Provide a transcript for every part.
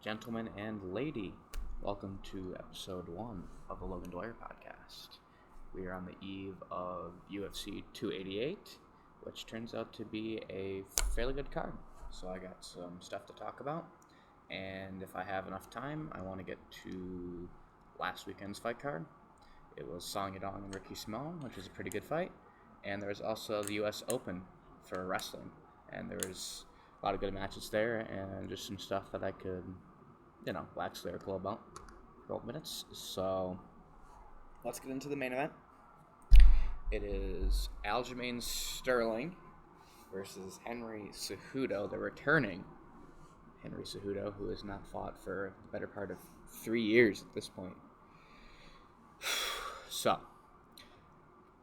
Gentlemen and lady, welcome to episode 1 of the Logan Dwyer podcast. We are on the eve of UFC 288, which turns out to be a fairly good card. So I got some stuff to talk about, and if I have enough time, I want to get to last weekend's fight card. It was Song Yadong and Ricky Simone, which was a pretty good fight, and there was also the US Open for wrestling, and there was a lot of good matches there, and just some stuff that I could, wax lyrical about for 12 minutes. So let's get into the main event. It is Aljamain Sterling versus Henry Cejudo, the returning Henry Cejudo, who has not fought for the better part of 3 years at this point. So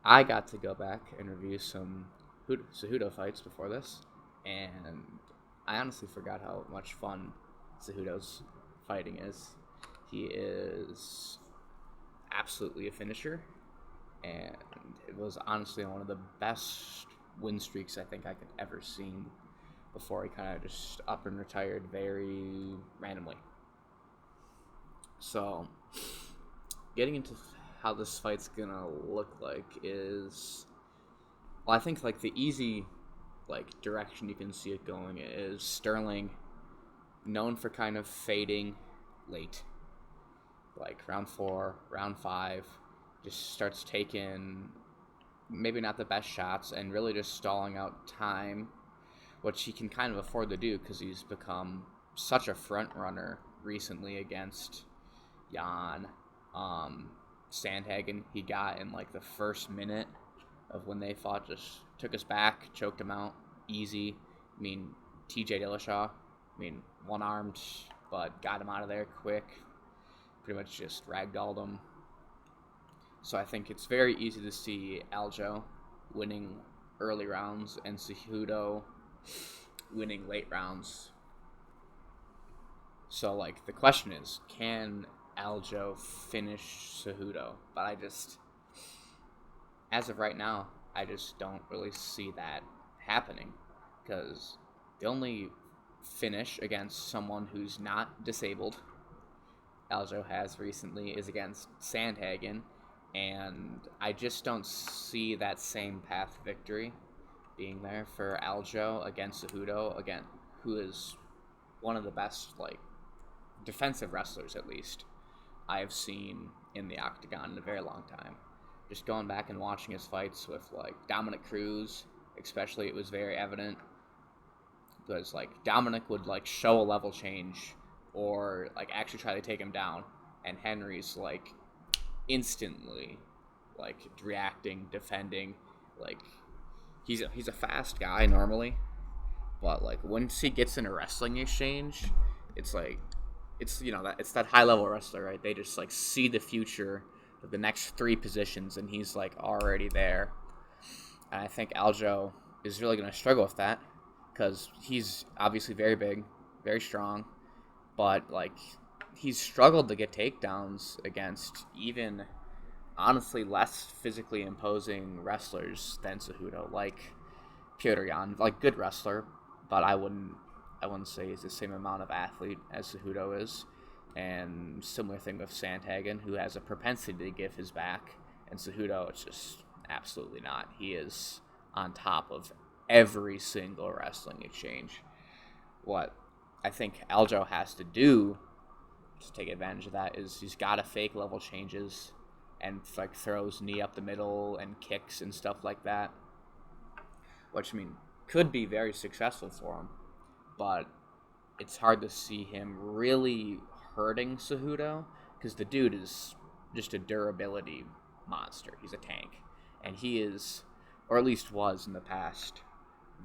I got to go back and review some Cejudo fights before this, and I honestly forgot how much fun Cejudo's fighting is. He is absolutely a finisher, and it was honestly one of the best win streaks I think I could ever seen before he kind of just up and retired very randomly. So getting into how this fight's gonna look like is, well, I think like the easy direction you can see it going is Sterling, known for kind of fading late, like round 4, round 5, just starts taking maybe not the best shots and really just stalling out time, which he can kind of afford to do because he's become such a front runner recently against Jan. Sandhagen, he got in like the first minute of when they fought, just took us back, choked him out easy. I mean, TJ Dillashaw, one-armed, but got him out of there quick. Pretty much just ragdolled him. So I think it's very easy to see Aljo winning early rounds and Cejudo winning late rounds. So, the question is, can Aljo finish Cejudo? But as of right now, I just don't really see that happening, because the only finish against someone who's not disabled Aljo has recently is against Sandhagen, and I just don't see that same path to victory being there for Aljo against Cejudo, again, who is one of the best defensive wrestlers, at least, I've seen in the octagon in a very long time. Just going back and watching his fights with Dominic Cruz, especially, it was very evident, because Dominic would show a level change or actually try to take him down, and Henry's instantly reacting, defending. He's a fast guy normally, but once he gets in a wrestling exchange, it's it's that high level wrestler, right? They just see the future of the next 3 positions, and he's already there. And I think Aljo is really going to struggle with that, because he's obviously very big, very strong, but he's struggled to get takedowns against even honestly less physically imposing wrestlers than Cejudo, like Petr Yan, good wrestler, but I wouldn't say he's the same amount of athlete as Cejudo is. And similar thing with Sandhagen, who has a propensity to give his back, and Cejudo, it's just absolutely not. He is on top of every single wrestling exchange. What I think Aljo has to do to take advantage of that is he's got to fake level changes and throws knee up the middle and kicks and stuff like that, which could be very successful for him, but it's hard to see him really hurting Cejudo, because the dude is just a durability monster. He's a tank, and he is, or at least was in the past,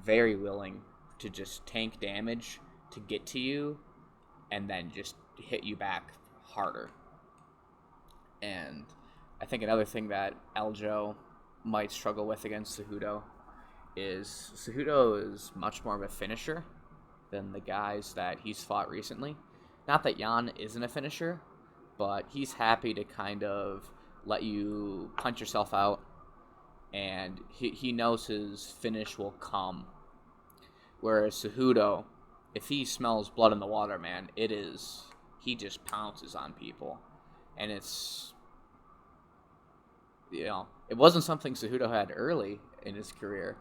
very willing to just tank damage to get to you and then just hit you back harder. And I think another thing that Aljo might struggle with against Cejudo is much more of a finisher than the guys that he's fought recently. Not that Jan isn't a finisher, but he's happy to kind of let you punch yourself out, and he knows his finish will come. Whereas Cejudo if he smells blood in the water, man, he just pounces on people. And it's, it wasn't something Cejudo had early in his career,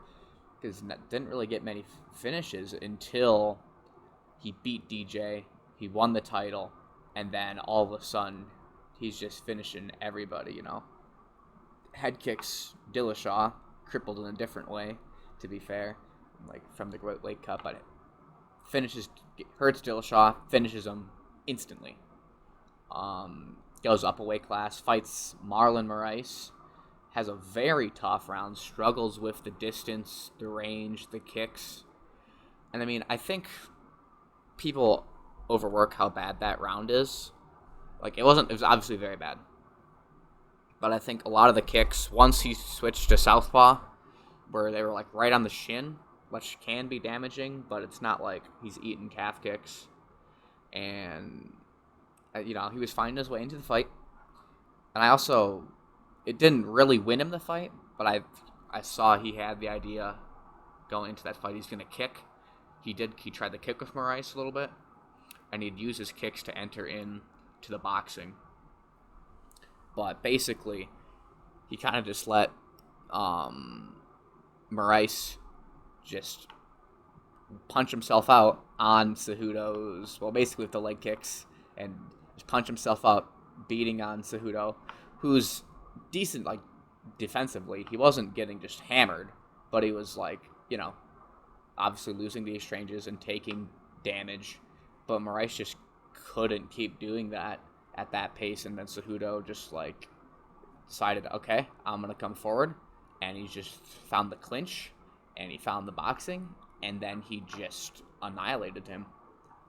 because didn't really get many finishes until he beat DJ, he won the title, and then all of a sudden, he's just finishing everybody, Head kicks Dillashaw, crippled in a different way, to be fair, like from the Great Lake Cup, but it hurts Dillashaw, finishes him instantly. Goes up a weight class, fights Marlon Moraes, has a very tough round, struggles with the distance, the range, the kicks. And I mean, I think people overwork how bad that round is. Like, it was obviously very bad. But I think a lot of the kicks, once he switched to southpaw, where they were like right on the shin, which can be damaging, but it's not like he's eating calf kicks. And, he was finding his way into the fight. And it didn't really win him the fight, but I saw he had the idea going into that fight he's going to kick. He tried to kick with Moraes a little bit, and he'd use his kicks to enter in to the boxing. But basically, he kind of just let Moraes just punch himself out on Cejudo's, basically with the leg kicks, and just punch himself up, beating on Cejudo, who's decent, like, defensively. He wasn't getting just hammered, but he was, like, obviously losing the exchanges and taking damage. But Moraes just couldn't keep doing that at that pace, and then Cejudo just, like, decided, okay, I'm going to come forward, and he just found the clinch, and he found the boxing, and then he just annihilated him.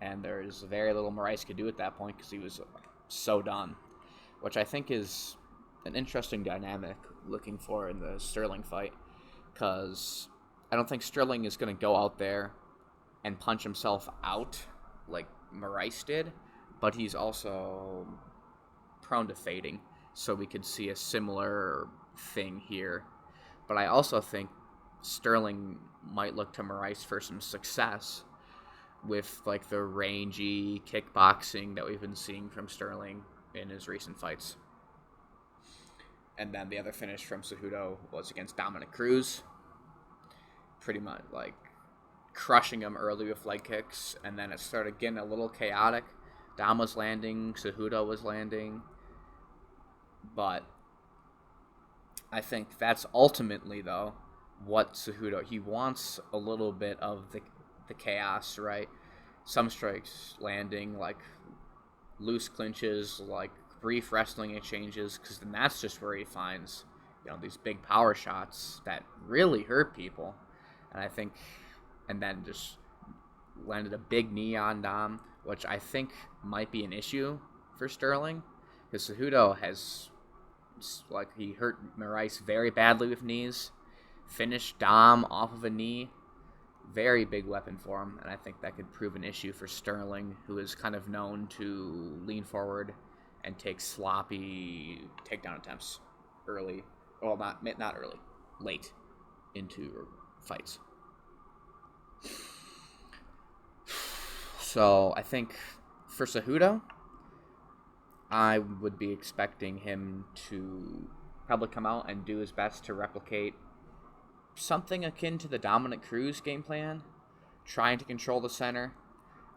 And there's very little Moraes could do at that point because he was so done, which I think is an interesting dynamic looking for in the Sterling fight, because I don't think Sterling is going to go out there and punch himself out like Moraes did, but he's also prone to fading, so we could see a similar thing here. But I also think Sterling might look to Moraes for some success with, like, the rangy kickboxing that we've been seeing from Sterling in his recent fights. And then the other finish from Cejudo was against Dominic Cruz. Pretty much, like, crushing him early with leg kicks, and then it started getting a little chaotic. Dom was landing, Cejudo was landing. But I think that's ultimately, though, what Cejudo, he wants a little bit of the chaos, right? Some strikes landing, like loose clinches, like brief wrestling exchanges, because then that's just where he finds, these big power shots that really hurt people. And I think, and then just landed a big knee on Dom, which I think might be an issue for Sterling, because Cejudo has, like, he hurt Moraes very badly with knees, finished Dom off of a knee. Very big weapon for him, and I think that could prove an issue for Sterling, who is kind of known to lean forward and take sloppy takedown attempts early. Well, not early, late into fights. So I think for Cejudo, I would be expecting him to probably come out and do his best to replicate something akin to the Dominic Cruz game plan, trying to control the center,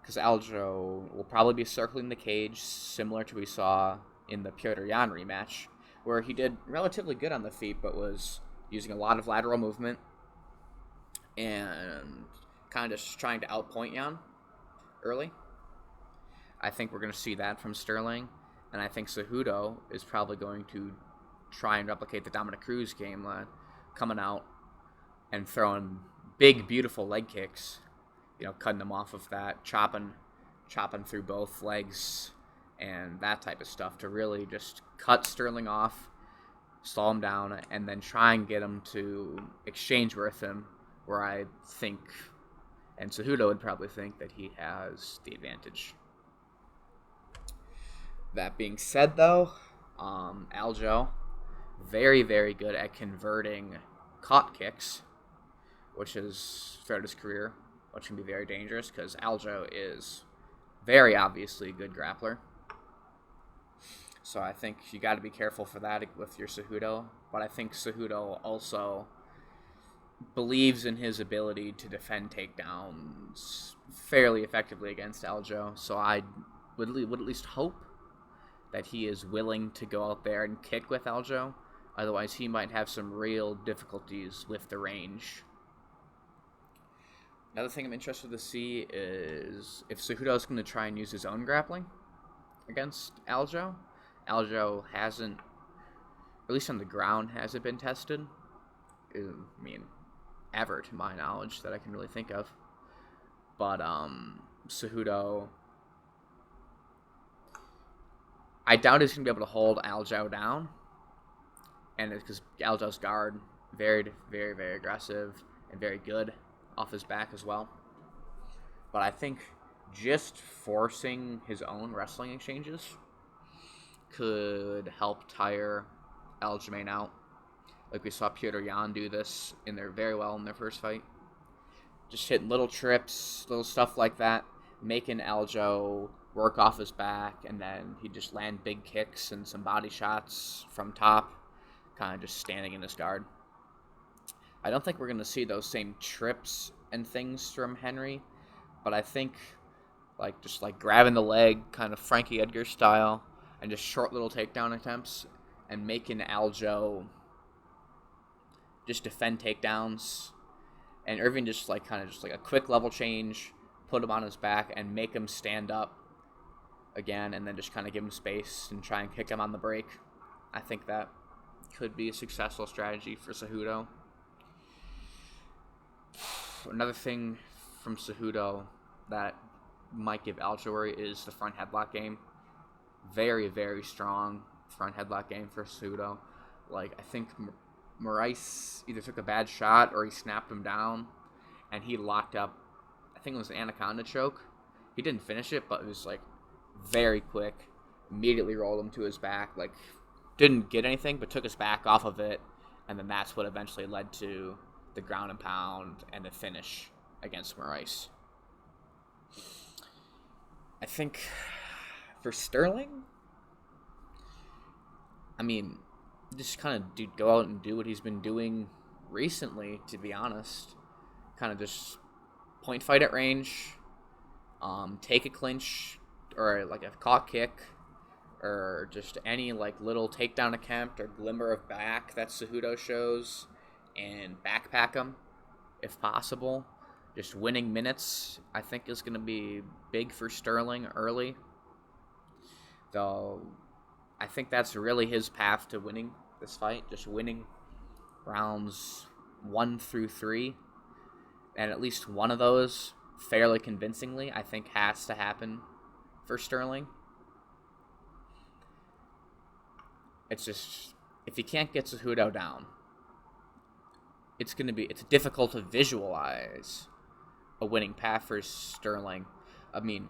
because Aljo will probably be circling the cage, similar to what we saw in the Petr Yan rematch, where he did relatively good on the feet, but was using a lot of lateral movement and kind of just trying to outpoint Yan early. I think we're going to see that from Sterling, and I think Cejudo is probably going to try and replicate the Dominic Cruz game plan, coming out and throwing big, beautiful leg kicks, cutting them off of that, chopping through both legs and that type of stuff to really just cut Sterling off, slow him down, and then try and get him to exchange with him, where I think, and Cejudo would probably think, that he has the advantage. That being said, though, Aljo, very, very good at converting caught kicks, which is throughout his career which can be very dangerous because Aljo is very obviously a good grappler. So I think you got to be careful for that with your Cejudo. But I think Cejudo also believes in his ability to defend takedowns fairly effectively against Aljo. So I would at least hope that he is willing to go out there and kick with Aljo. Otherwise, he might have some real difficulties with the range. Another thing I'm interested to see is if Cejudo is going to try and use his own grappling against Aljo. Aljo hasn't, at least on the ground, hasn't been tested. I mean, ever to my knowledge that I can really think of. But Cejudo, I doubt he's going to be able to hold Aljo down. And it's because Aljo's guard, very, very, very aggressive and very good off his back as well. But I think just forcing his own wrestling exchanges could help tire Aljamain out. Like we saw Petr Yan do this very well in their first fight. Just hitting little trips, little stuff like that, making Aljo work off his back, and then he'd just land big kicks and some body shots from top, kind of just standing in his guard. I don't think we're going to see those same trips and things from Henry, but I think just grabbing the leg, kind of Frankie Edgar style, and just short little takedown attempts, and making Aljo just defend takedowns, and Irving just a quick level change, put him on his back, and make him stand up again, and then just kind of give him space and try and kick him on the break. I think that could be a successful strategy for Cejudo. Another thing from Cejudo that might give Aljo worry is the front headlock game. Very, very strong front headlock game for Cejudo. I think Moraes either took a bad shot or he snapped him down, and he locked up, I think it was an anaconda choke. He didn't finish it, but it was very quick. Immediately rolled him to his back. Didn't get anything, but took his back off of it, and then that's what eventually led to the ground and pound and the finish against Moraes. I think for Sterling, I mean, just kind of go out and do what he's been doing recently, to be honest. Kind of just point fight at range, take a clinch or a caught kick, or just any little takedown attempt or glimmer of back that Cejudo shows, and backpack him if possible. Just winning minutes, I think, is going to be big for Sterling early. Though, I think that's really his path to winning this fight. Just winning rounds 1 through 3. And at least one of those, fairly convincingly, I think has to happen for Sterling. It's just, if you can't get Cejudo down, it's difficult to visualize a winning path for Sterling. I mean,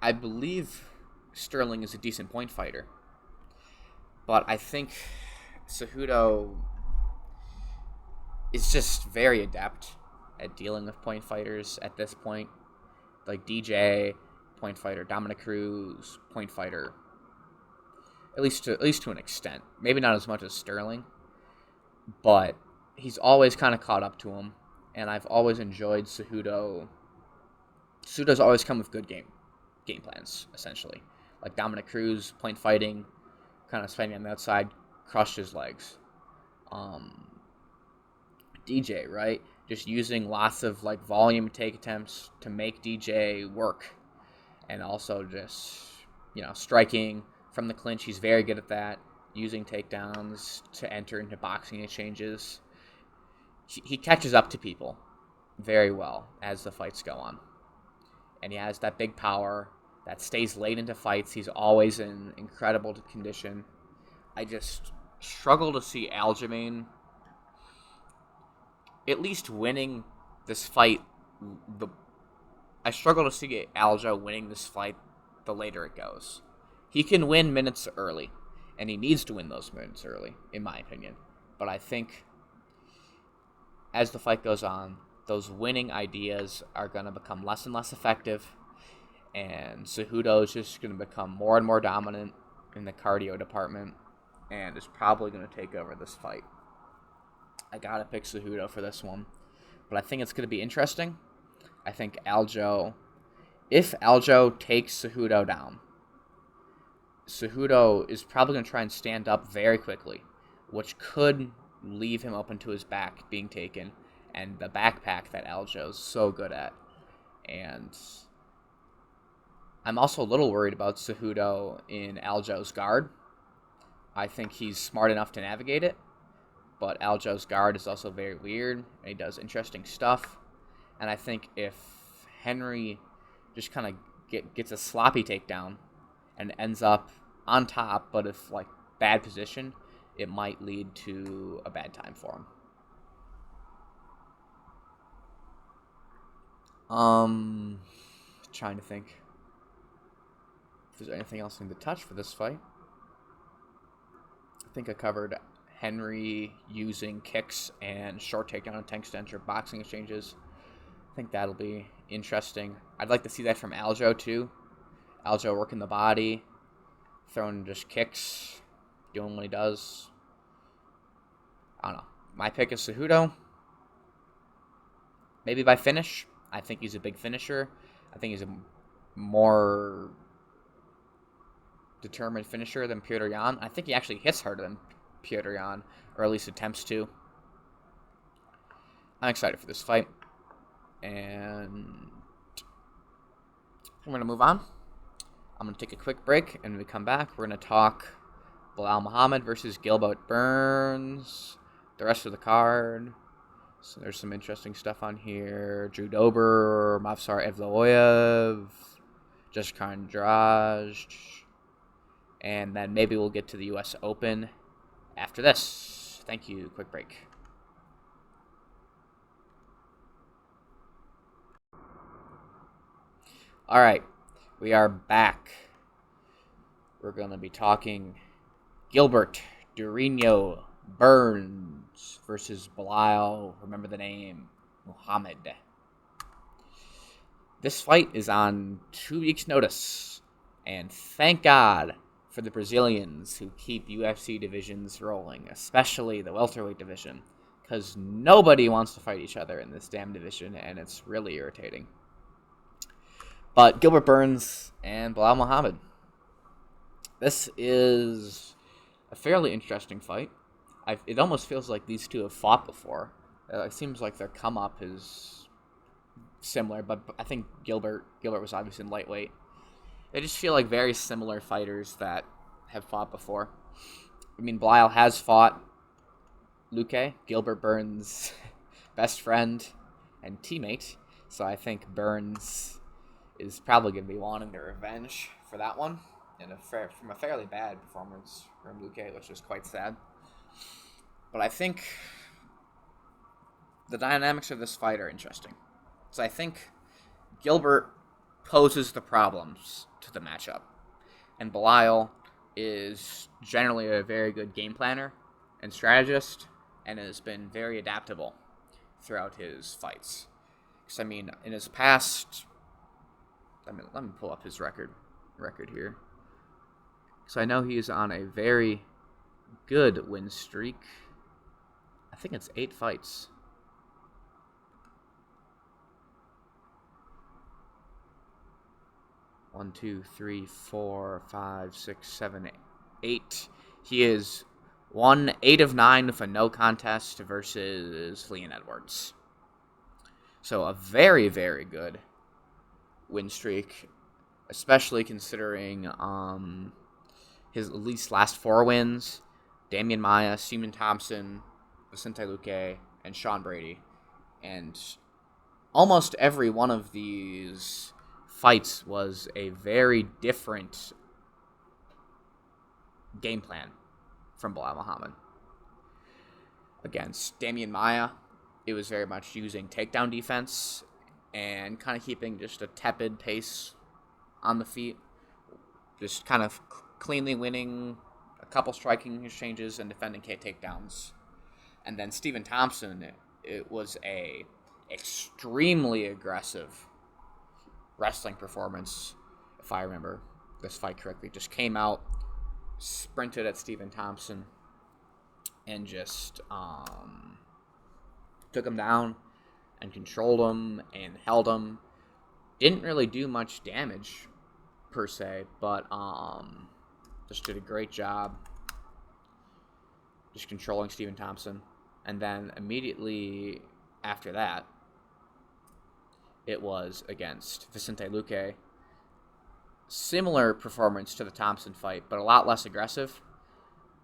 I believe Sterling is a decent point fighter, but I think Cejudo is just very adept at dealing with point fighters at this point. DJ, point fighter, Dominic Cruz, point fighter, at least to an extent. Maybe not as much as Sterling, but he's always kind of caught up to him, and I've always enjoyed Cejudo. Cejudo's always come with good game plans, essentially. Dominic Cruz, point fighting, kind of fighting on the outside, crushed his legs. DJ, right? Just using lots of volume take attempts to make DJ work, and also just striking from the clinch. He's very good at that. Using takedowns to enter into boxing exchanges. He catches up to people very well as the fights go on, and he has that big power that stays late into fights. He's always in incredible condition. I just struggle to see Aljamain at least winning this fight. I struggle to see Aljo winning this fight the later it goes. He can win minutes early, and he needs to win those minutes early, in my opinion. But I think as the fight goes on, those winning ideas are going to become less and less effective, and Cejudo is just going to become more and more dominant in the cardio department, and is probably going to take over this fight. I got to pick Cejudo for this one, but I think it's going to be interesting. I think if Aljo takes Cejudo down, Cejudo is probably going to try and stand up very quickly, which could leave him open to his back being taken, and the backpack that Aljo's so good at. And I'm also a little worried about Cejudo in Aljo's guard. I think he's smart enough to navigate it, but Aljo's guard is also very weird, and he does interesting stuff. And I think if Henry just kind of gets a sloppy takedown and ends up on top, but if like bad position, it might lead to a bad time for him. Trying to think if there's anything else I need to touch for this fight. I think I covered Henry using kicks and short takedown and tank extender boxing exchanges. I think that'll be interesting. I'd like to see that from Aljo too. Aljo working the body, throwing just kicks, doing what he does. I don't know. My pick is Cejudo. Maybe by finish. I think he's a big finisher. I think he's a more determined finisher than Petr Yan. I think he actually hits harder than Petr Yan, or at least attempts to. I'm excited for this fight. And I'm going to move on. I'm going to take a quick break, and when we come back, we're going to talk Belal Muhammad versus Gilbert Burns, the rest of the card. So there's some interesting stuff on here. Drew Dober, Mavsar Evloev, Jessica Andrade. And then maybe we'll get to the U.S. Open after this. Thank you. Quick break. All right. We are back. We're going to be talking Gilbert Durinho Burns versus Belal, remember the name, Muhammad. This fight is on 2 weeks' notice, and thank God for the Brazilians who keep UFC divisions rolling, especially the welterweight division, because nobody wants to fight each other in this damn division, and it's really irritating. But Gilbert Burns and Belal Muhammad. This is a fairly interesting fight. It almost feels like these two have fought before. It seems like their come up is similar, but I think Gilbert was obviously in lightweight. They just feel like very similar fighters that have fought before. I mean, Belal has fought Luque, Gilbert Burns' best friend and teammate, so I think Burns is probably going to be wanting their revenge for that one, and from a fairly bad performance from Luque, which is quite sad. But I think the dynamics of this fight are interesting. So I think Gilbert poses the problems to the matchup, and Belal is generally a very good game planner and strategist, and has been very adaptable throughout his fights. Because, I mean, in his past... Let me pull up his record here. So I know he is on a very good win streak. I think it's 8 fights. One, two, three, 4, 5, 6, 7, 8. He is 8 of 9 with a no contest versus Leon Edwards. So a very, very good win streak, especially considering his at least last 4 wins: Damian Maia, Stephen Thompson, Vicente Luque, and Sean Brady. And almost every one of these fights was a very different game plan from Belal Muhammad. Against Damian Maia, it was very much using takedown defense and kind of keeping just a tepid pace on the feet, just kind of cleanly winning a couple striking exchanges and defending takedowns. And then Stephen Thompson, it was a extremely aggressive wrestling performance, if I remember this fight correctly. Just came out, sprinted at Stephen Thompson, and just took him down and controlled him and held him. Didn't really do much damage per se, but just did a great job just controlling Stephen Thompson. And then immediately after that, it was against Vicente Luque. Similar performance to the Thompson fight, but a lot less aggressive.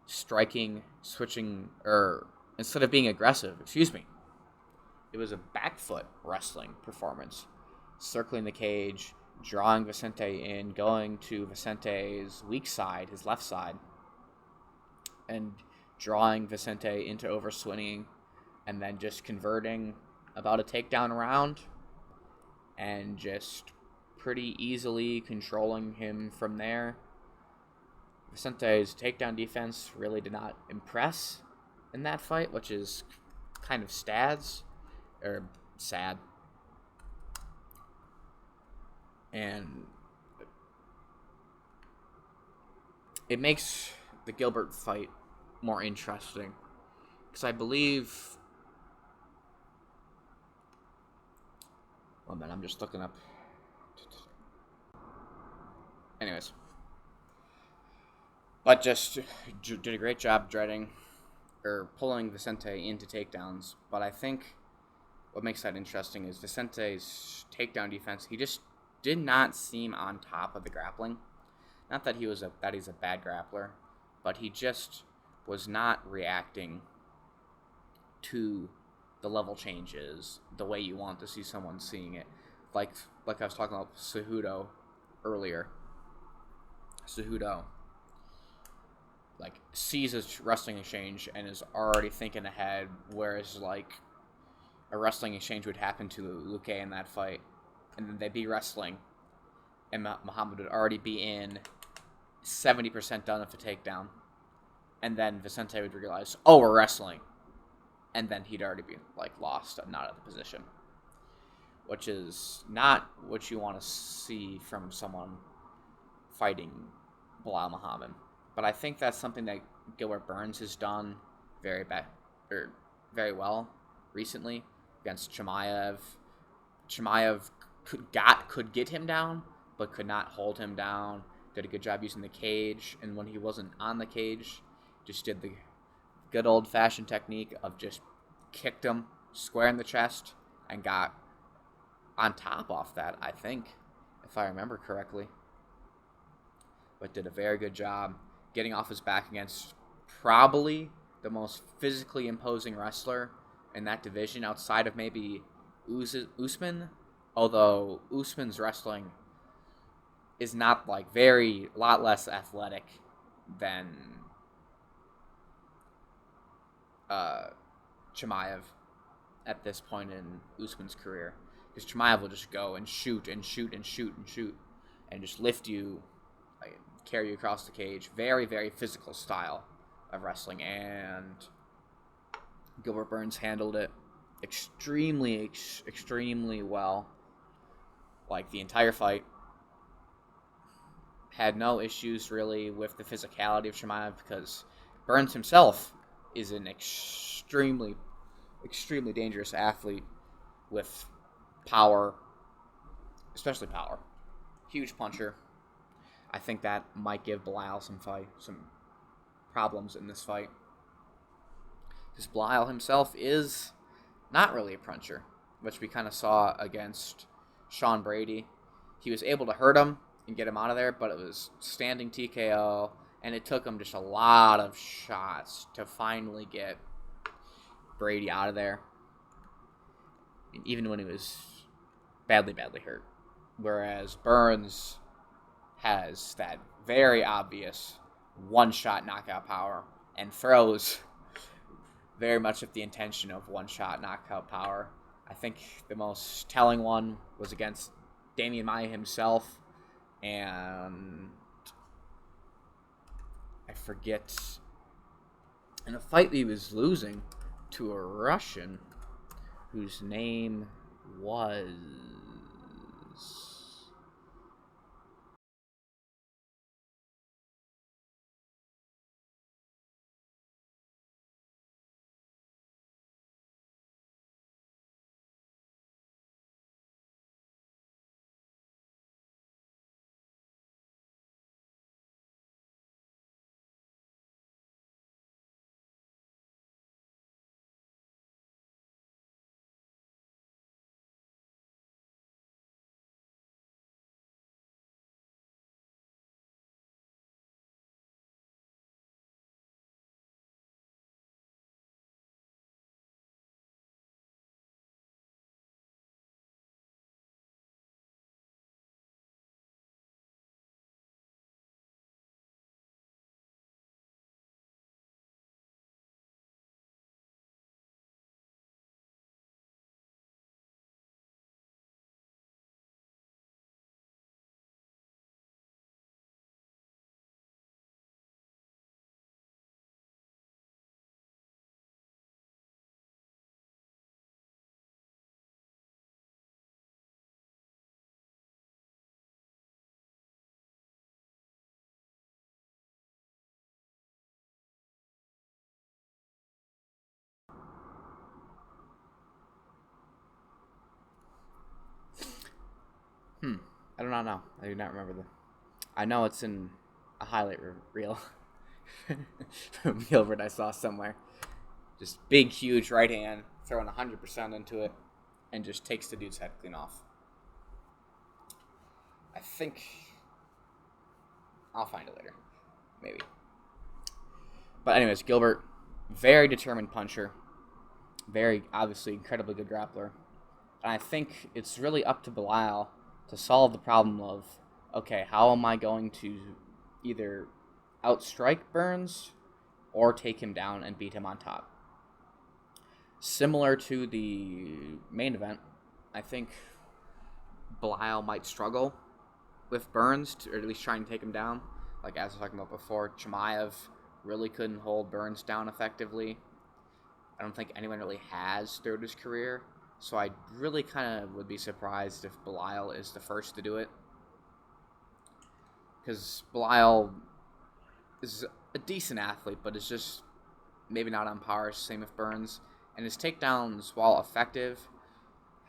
Striking, switching, or instead of being aggressive, it was a back foot wrestling performance. Circling the cage, drawing Vicente in, going to Vicente's weak side, his left side, and drawing Vicente into overswinging, and then just converting about a takedown round, and just pretty easily controlling him from there. Vicente's takedown defense really did not impress in that fight, which is kind of sad. And it makes the Gilbert fight more interesting, because I believe... One minute, I'm just looking up. Anyways. But just did a great job pulling Vicente into takedowns. But I think what makes that interesting is Vicente's takedown defense. He just did not seem on top of the grappling. Not that he's a bad grappler, but he just was not reacting to the level changes the way you want to see someone seeing it. Like I was talking about Cejudo earlier. Cejudo sees a wrestling exchange and is already thinking ahead, whereas a wrestling exchange would happen to Luque in that fight, and then they'd be wrestling, and Muhammad would already be in 70% done of a takedown, and then Vicente would realize, oh, we're wrestling, and then he'd already be lost and not at the position, which is not what you want to see from someone fighting Belal Muhammad. But I think that's something that Gilbert Burns has done very well recently against Chimaev. Chimaev could get him down, but could not hold him down. Did a good job using the cage, and when he wasn't on the cage, just did the good old-fashioned technique of just kicked him square in the chest and got on top off that, I think, if I remember correctly. But did a very good job getting off his back against probably the most physically imposing wrestler in that division outside of maybe Usman, although Usman's wrestling is not a lot less athletic than Chimaev at this point in Usman's career, because Chimaev will just go and shoot and shoot and shoot and shoot and just lift you, carry you across the cage. Very, very physical style of wrestling, and Gilbert Burns handled it extremely well. The entire fight. Had no issues really with the physicality of Chimaev, because Burns himself is an extremely dangerous athlete with power, especially power. Huge puncher. I think that might give Belal some problems in this fight, because Belal himself is not really a puncher, which we kind of saw against Sean Brady. He was able to hurt him and get him out of there, but it was standing TKO, and it took him just a lot of shots to finally get Brady out of there, even when he was badly hurt. Whereas Burns has that very obvious one-shot knockout power and throws very much with the intention of one-shot knockout power. I think the most telling one was against Damian Maia himself, and I forget, in a fight he was losing to a Russian. whose name was... I do not know. I do not remember the... I know it's in a highlight reel from Gilbert I saw somewhere. Just big, huge right hand, throwing 100% into it, and just takes the dude's head clean off. I think... I'll find it later. Maybe. But anyways, Gilbert, very determined puncher. Very, obviously, incredibly good grappler. And I think it's really up to Belial to solve the problem of, okay, how am I going to either outstrike Burns or take him down and beat him on top? Similar to the main event, I think Belial might struggle with Burns, or at least trying to take him down. Like as I was talking about before, Chimaev really couldn't hold Burns down effectively. I don't think anyone really has throughout his career. So I really kind of would be surprised if Belial is the first to do it. Because Belial is a decent athlete, but is just maybe not on par. Same with Burns. And his takedowns, while effective,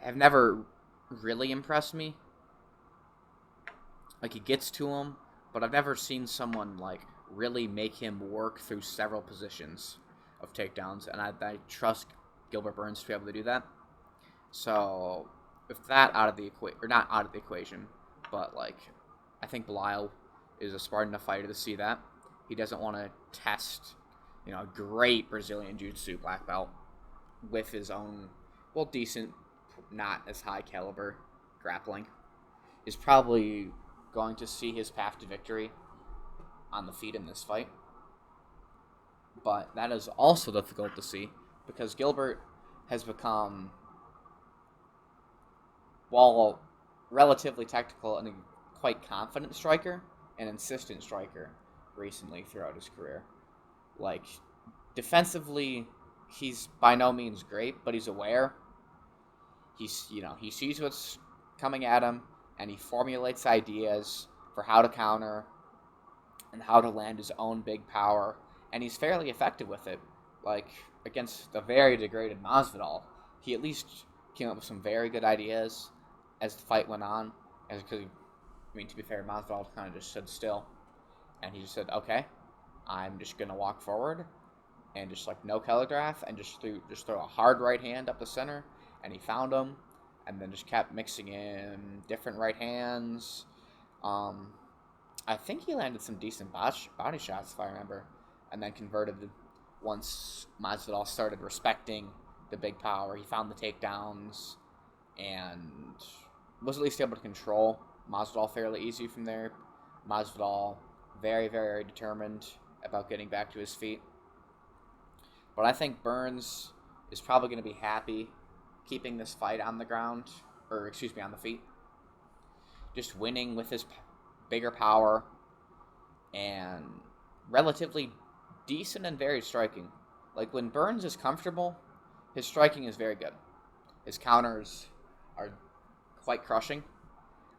have never really impressed me. Like, he gets to him, but I've never seen someone, like, really make him work through several positions of takedowns. And I trust Gilbert Burns to be able to do that. So, with that out of the equation, or not out of the equation, but, like, I think Belial is a smart enough fighter to see that. He doesn't want to test, a great Brazilian Jiu-Jitsu black belt with his own, well, decent, not as high caliber grappling. He's probably going to see his path to victory on the feet in this fight. But that is also difficult to see because Gilbert has become, while relatively technical and a quite confident striker, an insistent striker recently throughout his career. Like, defensively, he's by no means great, but he's aware. He sees what's coming at him, and he formulates ideas for how to counter and how to land his own big power, and he's fairly effective with it. Like, against the very degraded Masvidal, he at least came up with some very good ideas as the fight went on. To be fair, Masvidal kind of just stood still, and he just said, okay, I'm just going to walk forward and just, like, no telegraph, and just throw a hard right hand up the center, and he found him, and then just kept mixing in different right hands. I think he landed some decent body shots, if I remember, and then converted once Masvidal started respecting the big power. He found the takedowns and was at least able to control Masvidal fairly easy from there. Masvidal very, very determined about getting back to his feet. But I think Burns is probably going to be happy keeping this fight on the ground, on the feet. Just winning with his bigger power and relatively decent and varied striking. Like, when Burns is comfortable, his striking is very good. His counters are quite crushing.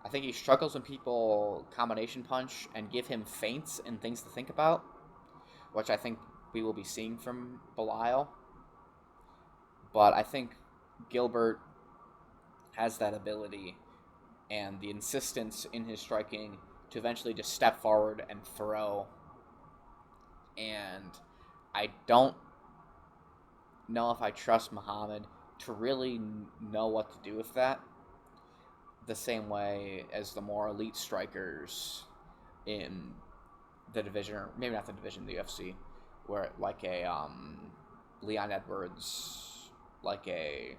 I think he struggles when people combination punch and give him feints and things to think about, which I think we will be seeing from Belial. But I think Gilbert has that ability and the insistence in his striking to eventually just step forward and throw. And I don't know if I trust Muhammad to really know what to do with that, the same way as the more elite strikers in the division, or maybe not the division, the UFC, where like a Leon Edwards, like a,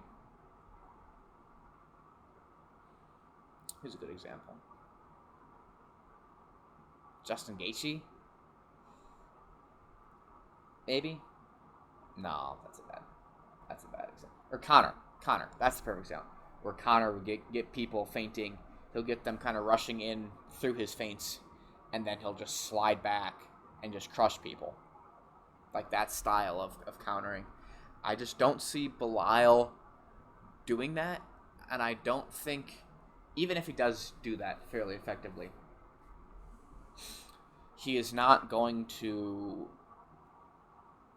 who's a good example? Justin Gaethje, maybe. No, that's a bad example. Or Connor, that's the perfect example. Where Connor would get people feinting, he'll get them kind of rushing in through his feints, and then he'll just slide back and just crush people. Like that style of countering. I just don't see Belial doing that, and I don't think, even if he does do that fairly effectively, he is not going to,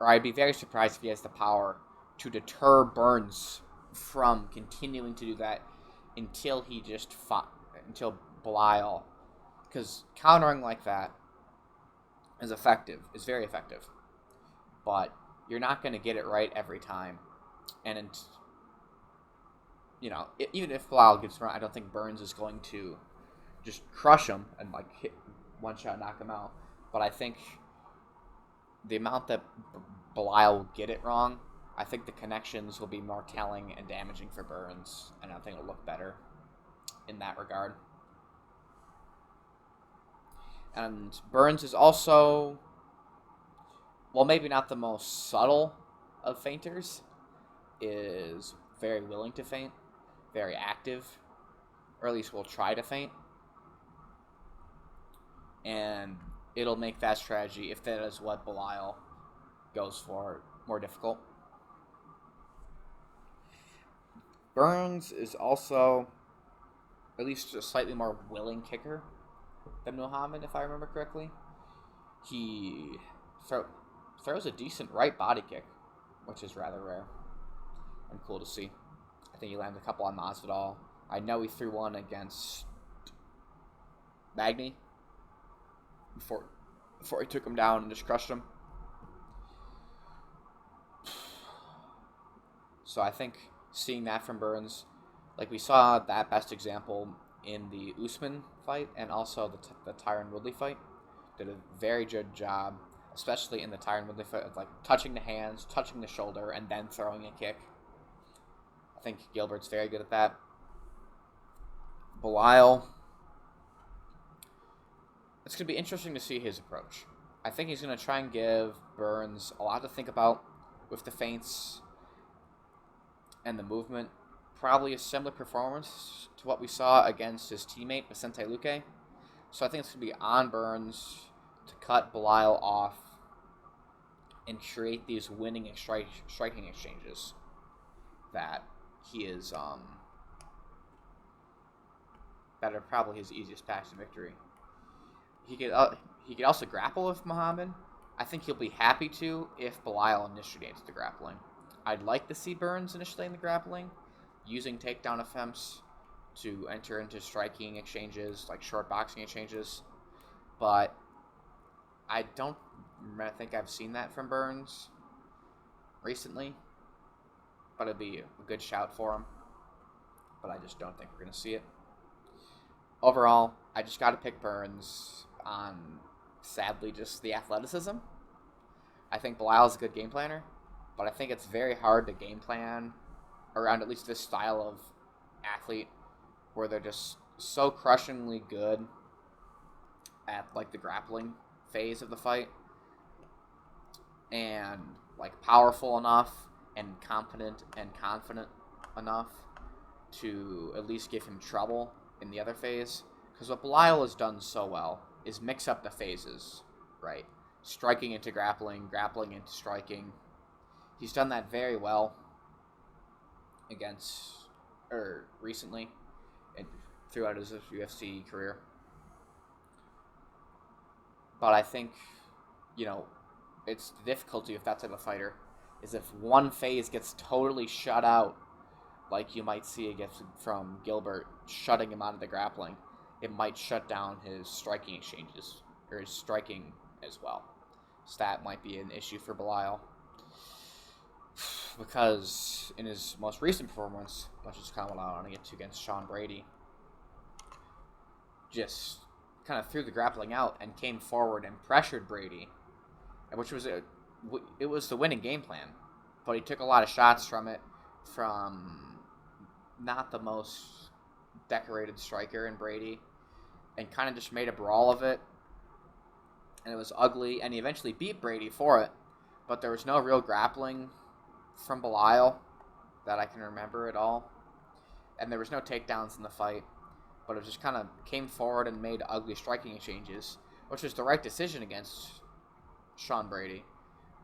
or I'd be very surprised if he has the power to deter Burns from continuing to do that until he just until Belial, because countering like that is effective, is very effective, but you're not going to get it right every time, and even if Belial gets run, I don't think Burns is going to just crush him and like hit one shot, knock him out. But I think the amount that Belial will get it wrong, I think the connections will be more telling and damaging for Burns, and I think it'll look better in that regard. And Burns is also, well, maybe not the most subtle of feinters, is very willing to feint, very active, or at least will try to feint. And it'll make that strategy, if that is what Belial goes for, more difficult. Burns is also at least a slightly more willing kicker than Muhammad, if I remember correctly. He throws a decent right body kick, which is rather rare and cool to see. I think he landed a couple on Masvidal. I know he threw one against Magny before he took him down and just crushed him. So I think seeing that from Burns, like we saw that best example in the Usman fight and also the Tyron Woodley fight, did a very good job, especially in the Tyron Woodley fight, of like touching the hands, touching the shoulder, and then throwing a kick. I think Gilbert's very good at that. Belial, it's going to be interesting to see his approach. I think he's going to try and give Burns a lot to think about with the feints and the movement. Probably a similar performance to what we saw against his teammate Vicente Luque. So I think it's going to be on Burns to cut Belial off and create these winning striking exchanges that he is that are probably his easiest path to victory. He could also grapple with Muhammad. I think he'll be happy to if Belial initiates the grappling. I'd like to see Burns initiating the grappling, using takedown attempts to enter into striking exchanges, like short boxing exchanges. But I don't think I've seen that from Burns recently. But it'd be a good shout for him. But I just don't think we're going to see it. Overall, I just got to pick Burns on, sadly, just the athleticism. I think Belial's a good game planner, but I think it's very hard to game plan around at least this style of athlete where they're just so crushingly good at like the grappling phase of the fight and like powerful enough and competent and confident enough to at least give him trouble in the other phase. Because what Belial has done so well is mix up the phases, right? Striking into grappling, grappling into striking. He's done that very well against or recently, and throughout his UFC career. But I think, you know, it's the difficulty with that type of fighter is if one phase gets totally shut out, like you might see against from Gilbert shutting him out of the grappling, it might shut down his striking exchanges or his striking as well. So that might be an issue for Belial. Because in his most recent performance, which is kind of what I want to get to against Sean Brady, just kind of threw the grappling out and came forward and pressured Brady, which was it was the winning game plan, but he took a lot of shots from it from not the most decorated striker in Brady, and kind of just made a brawl of it, and it was ugly, and he eventually beat Brady for it, but there was no real grappling from Belial that I can remember at all, and there was no takedowns in the fight, but it just kind of came forward and made ugly striking exchanges, which was the right decision against Sean Brady.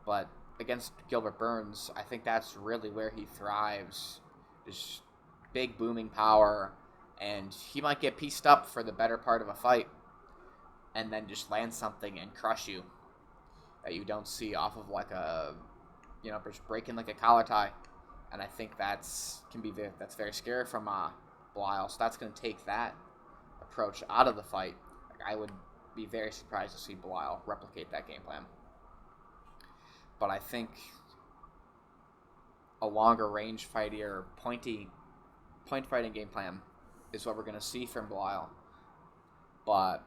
But against Gilbert Burns, I think that's really where he thrives. Just big booming power, and he might get pieced up for the better part of a fight and then just land something and crush you that you don't see off of like a, just breaking like a collar tie. And I think that's very scary from Belial. So that's going to take that approach out of the fight. I would be very surprised to see Belial replicate that game plan. But I think a longer range fighting or point fighting game plan is what we're going to see from Belial. But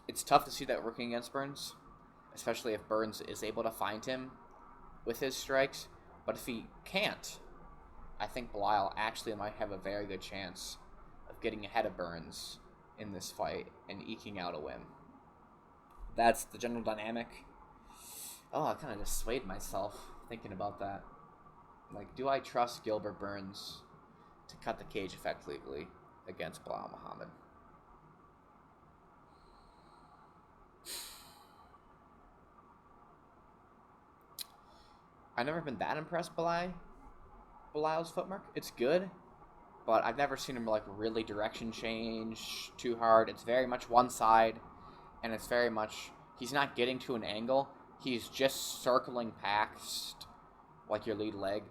it's tough to see that working against Burns, especially if Burns is able to find him with his strikes. But if he can't, I think Belial actually might have a very good chance of getting ahead of Burns in this fight and eking out a win. That's the general dynamic. Oh, I kind of just swayed myself thinking about that. Like, do I trust Gilbert Burns to cut the cage effectively against Belal Muhammad? I've never been that impressed by Belal's footwork. It's good, but I've never seen him like really direction change too hard. It's very much one side, and it's very much he's not getting to an angle. He's just circling past like your lead leg.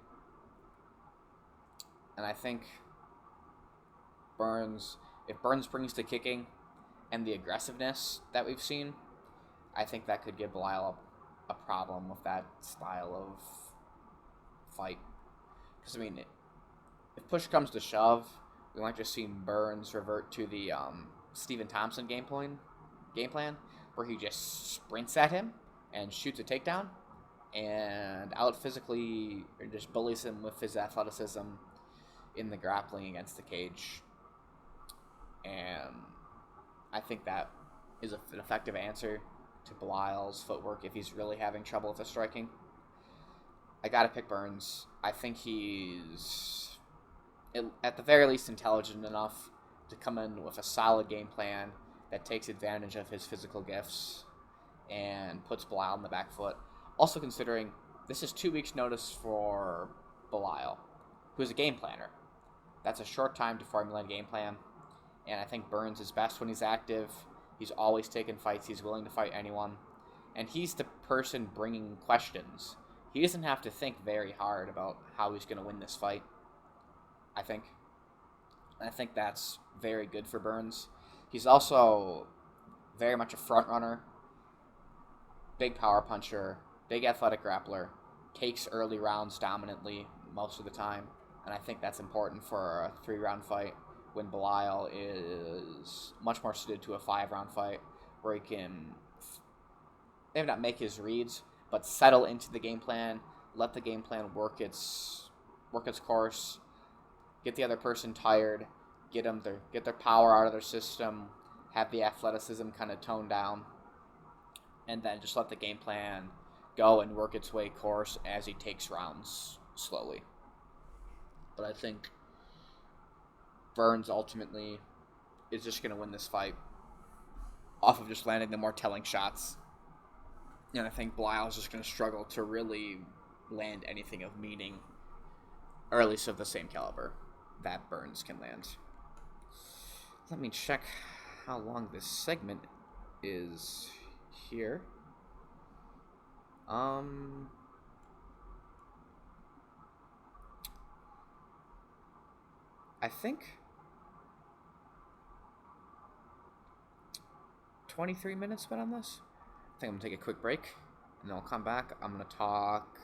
And I think if Burns brings the kicking and the aggressiveness that we've seen, I think that could give Belal a problem with that style of fight. Because, I mean, if push comes to shove, we might just see Burns revert to the Stephen Thompson game plan, where he just sprints at him and shoots a takedown and out physically or just bullies him with his athleticism in the grappling against the cage. And I think that is an effective answer to Belal's footwork if he's really having trouble with the striking. I gotta pick Burns. I think he's, at the very least, intelligent enough to come in with a solid game plan that takes advantage of his physical gifts and puts Belal on the back foot. Also considering this is 2 weeks' notice for Belal, who's a game planner. That's a short time to formulate a game plan, and I think Burns is best when he's active. He's always taking fights. He's willing to fight anyone, and he's the person bringing questions. He doesn't have to think very hard about how he's going to win this fight, I think. I think that's very good for Burns. He's also very much a front runner, big power puncher, big athletic grappler, takes early rounds dominantly most of the time, and I think that's important for a 3-round fight when Belal is much more suited to a 5-round fight where he can maybe not make his reads, but settle into the game plan, let the game plan work its course, get the other person tired, get their power out of their system, have the athleticism kind of toned down, and then just let the game plan go and work its way course as he takes rounds slowly. But I think Burns ultimately is just going to win this fight off of just landing the more telling shots. And I think Blyle's just going to struggle to really land anything of meaning, or at least of the same caliber that Burns can land. Let me check how long this segment is here. I think 23 minutes spent on this. I think I'm going to take a quick break, and then I'll come back. I'm going to talk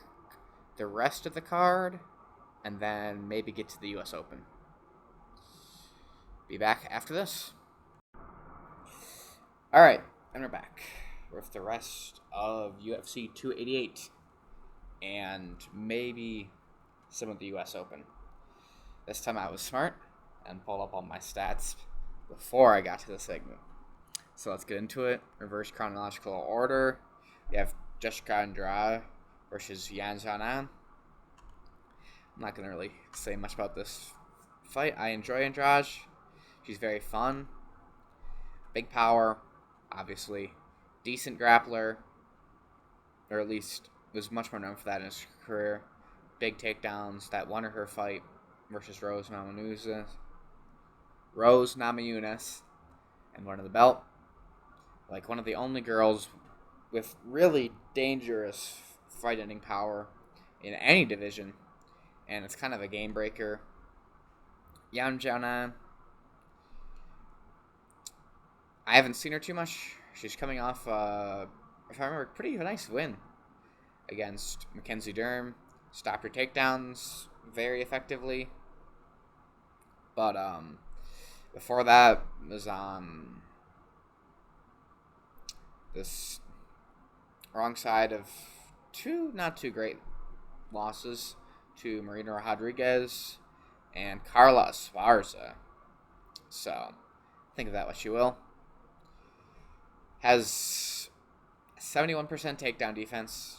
the rest of the card, and then maybe get to the US Open. Be back after this. Alright, and we're back with the rest of UFC 288, and maybe some of the US Open. This time I was smart and pulled up all my stats before I got to the segment. So let's get into it. Reverse chronological order. We have Jessica Andrade versus Yan Xiaonan. I'm not going to really say much about this fight. I enjoy Andrade. She's very fun. Big power, obviously. Decent grappler. Or at least was much more known for that in his career. Big takedowns. That won her fight versus Rose Namajunas. And won the belt. Like one of the only girls with really dangerous fight-ending power in any division. And it's kind of a game breaker. Yan Xiaonan, I haven't seen her too much. She's coming off, if I remember, a pretty nice win against Mackenzie Dern. Stopped her takedowns very effectively. But before that was this wrong side of two not too great losses to Marina Rodriguez and Carla Esparza. So, think of that what you will. Has 71% takedown defense,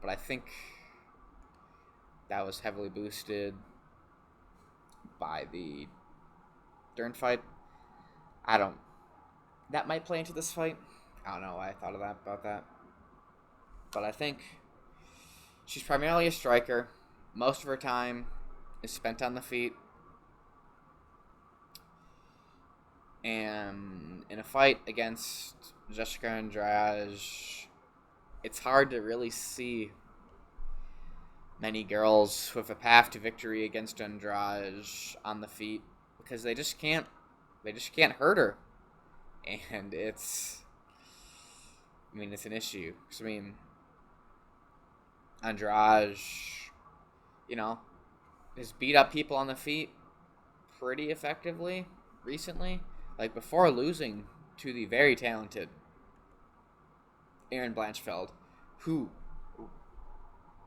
but I think that was heavily boosted by the Dern fight. That might play into this fight. I don't know why I thought of that about that. But I think she's primarily a striker. Most of her time is spent on the feet. And in a fight against Jessica Andrade, it's hard to really see many girls with a path to victory against Andrade on the feet because they just can't hurt her. And it's an issue. 'Cause, Andrade, has beat up people on the feet pretty effectively recently. Like before losing to the very talented Erin Blanchfield, who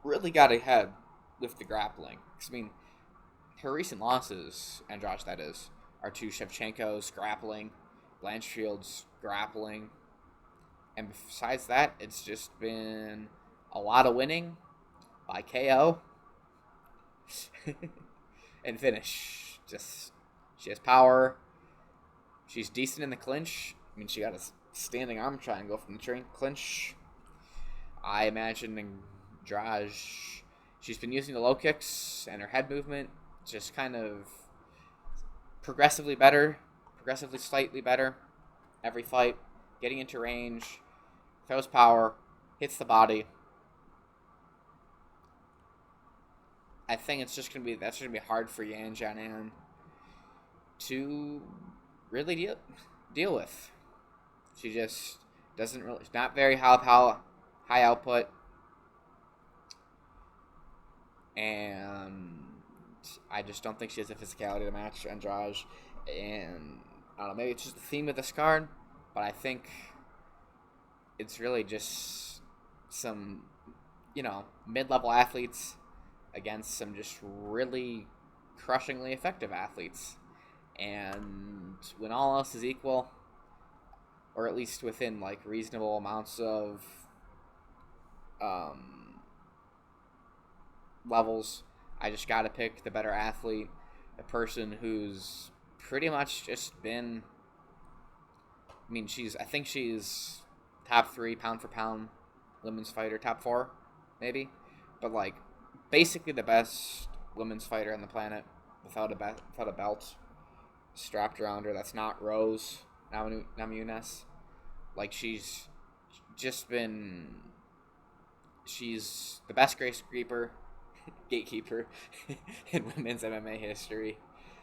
really got ahead with the grappling. 'Cause, her recent losses, Andrade that is, are to Shevchenko's grappling, Blanchfield's grappling. And besides that, it's just been a lot of winning by KO and finish. She has power. She's decent in the clinch. She got a standing arm triangle from the clinch. I imagine Andrade, she's been using the low kicks and her head movement just kind of progressively slightly better every fight. Getting into range, throws power, hits the body. I think that's just gonna be hard for Yan Xiaonan to really deal with. She just doesn't really. It's not very high output, and I just don't think she has the physicality to match Andrade. And I don't know, maybe it's just the theme of this card, but I think it's really just some, mid-level athletes against some just really crushingly effective athletes. And when all else is equal, or at least within reasonable amounts of levels, I just gotta pick the better athlete, a person who's pretty much just been. I think she's top 3 pound for pound women's fighter, top 4, maybe. But, like, basically the best women's fighter on the planet without a belt strapped around her. That's not Rose Namajunas. Like, she's just been... She's the best gatekeeper in women's MMA history.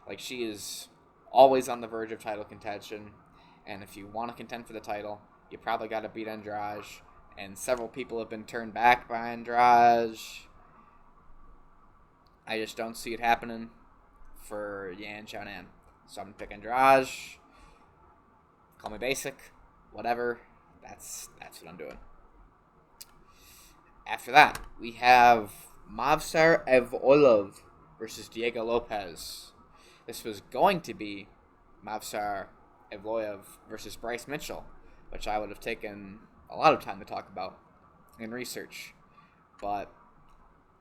Like, she is always on the verge of title contention. And if you want to contend for the title, you probably got to beat Andrade. And several people have been turned back by Andrade. I just don't see it happening for Yan Xiaonan. So I'm going to pick Andrade. Call me basic. Whatever. That's what I'm doing. After that, we have Movsar Evloev versus Diego Lopez. This was going to be Movsar Evloev versus Bryce Mitchell, which I would have taken a lot of time to talk about in research. But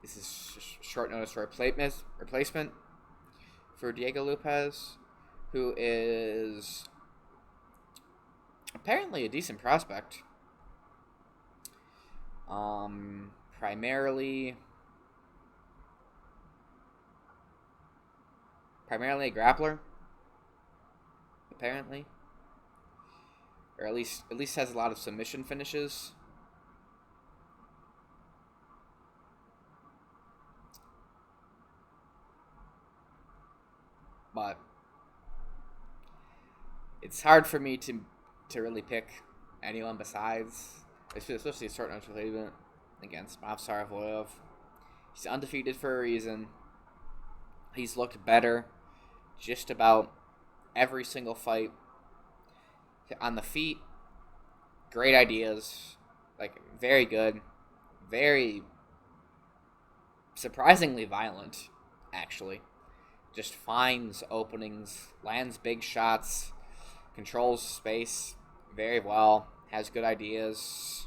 this is short notice replacement for Diego Lopez, who is apparently a decent prospect. Primarily a grappler, apparently, or at least has a lot of submission finishes. But it's hard for me to really pick anyone besides, especially a short notice replacement against Movsar Evloev. He's undefeated for a reason. He's looked better just about every single fight. On the feet, great ideas. Like, very good. Very surprisingly violent, actually. Just finds openings, lands big shots, controls space very well, has good ideas,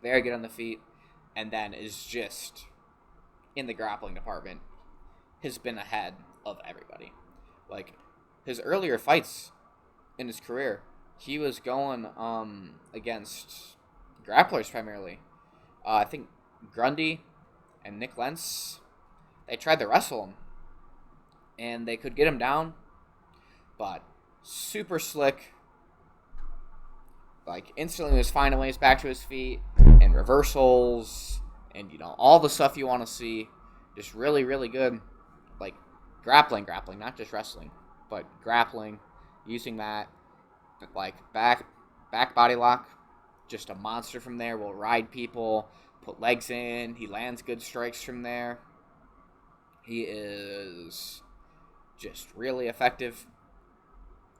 very good on the feet, and then is just, in the grappling department, has been ahead of everybody. Like, his earlier fights in his career, he was going against grapplers primarily. I think Grundy and Nick Lentz, they tried to wrestle him, and they could get him down, but super slick. Like, instantly was finding ways back to his feet, and reversals, and, all the stuff you want to see. Just really, really good. Like, grappling, not just wrestling, but grappling, using that, like, back body lock, just a monster from there, will ride people, put legs in, he lands good strikes from there. He is just really effective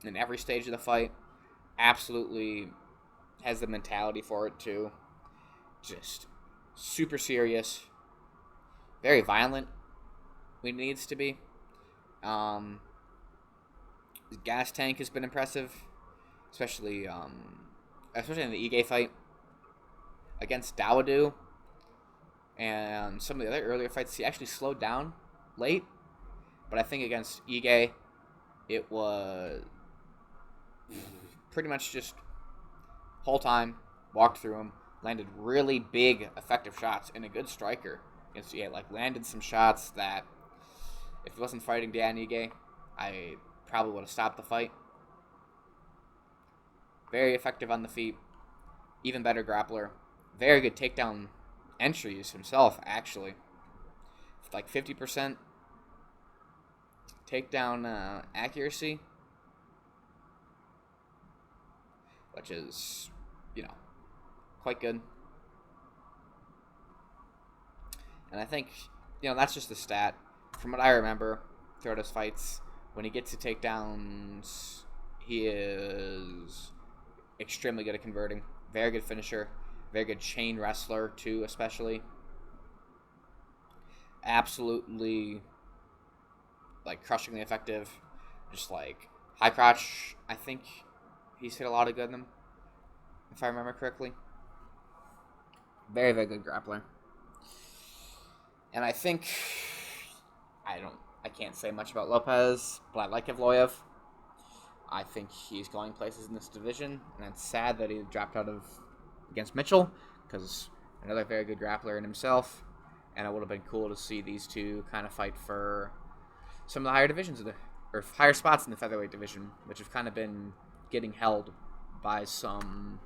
in every stage of the fight. Absolutely has the mentality for it, too. Just super serious. Very violent when it needs to be. His gas tank has been impressive. Especially in the Ige fight against Dawoodu. And some of the other earlier fights, he actually slowed down late. But I think against Ige, it was pretty much just whole time, walked through him, landed really big, effective shots, and a good striker against Ige. Like, landed some shots that, if he wasn't fighting Dan Ige, I probably would have stopped the fight. Very effective on the feet, even better grappler. Very good takedown entries himself, actually. Like 50% takedown accuracy, which is, quite good. And I think, that's just the stat. From what I remember throughout his fights, when he gets to takedowns, he is extremely good at converting. Very good finisher. Very good chain wrestler, too, especially. Absolutely, like, crushingly effective. Just, like, high crotch, I think he's hit a lot of good in them, if I remember correctly. Very, very good grappler. And I think, I can't say much about Lopez, but I like Evloev. I think he's going places in this division, and it's sad that he dropped out of against Mitchell, because another very good grappler in himself, and it would have been cool to see these two kind of fight for some of the higher divisions or higher spots in the featherweight division, which have kind of been getting held by some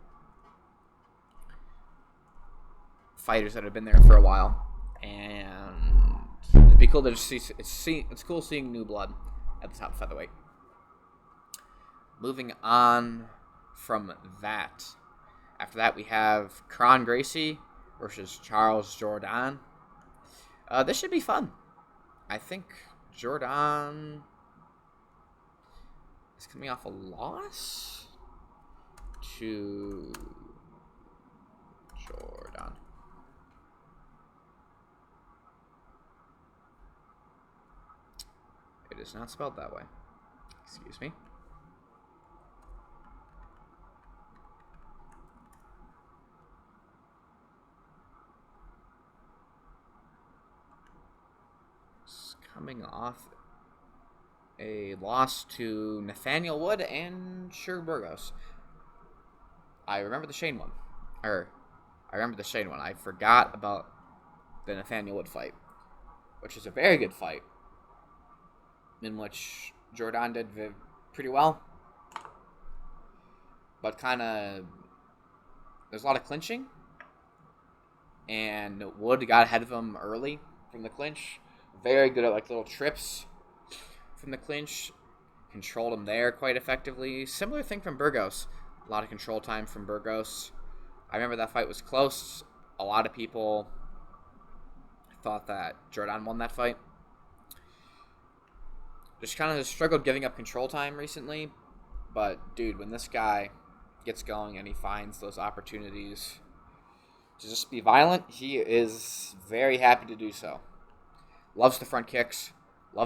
fighters that have been there for a while, and it'd be cool to just see. It's cool seeing new blood at the top of featherweight. Moving on from that, after that we have Kron Gracie versus Charles Jourdain. This should be fun. I think Jourdain is coming off a loss to Jourdain. It is not spelled that way. Excuse me. It's coming off a loss to Nathaniel Wood and Sugar Burgos. I remember the Shane one. I forgot about the Nathaniel Wood fight, which is a very good fight, in which Jourdain did pretty well, but there's a lot of clinching, and Wood got ahead of him early from the clinch. Very good at little trips from the clinch, controlled him there quite effectively. Similar thing from Burgos, a lot of control time from Burgos. I remember that fight was close. A lot of people thought that Jourdain won that fight. Just kind of struggled giving up control time recently. But, dude, when this guy gets going and he finds those opportunities to just be violent, he is very happy to do so. Loves the front kicks. He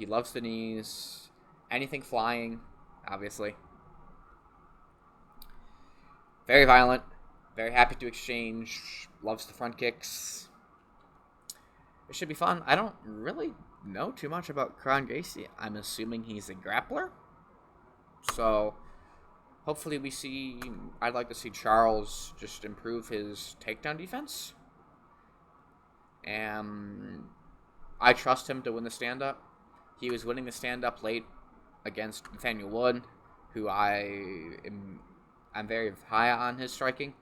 loves the knees. Anything flying, obviously. Very violent. Very happy to exchange. Loves the front kicks. It should be fun. I don't really know too much about Kron Gracie. I'm assuming he's a grappler. So, hopefully I'd like to see Charles just improve his takedown defense. And I trust him to win the stand-up. He was winning the stand-up late against Nathaniel Wood, who I'm very high on his striking.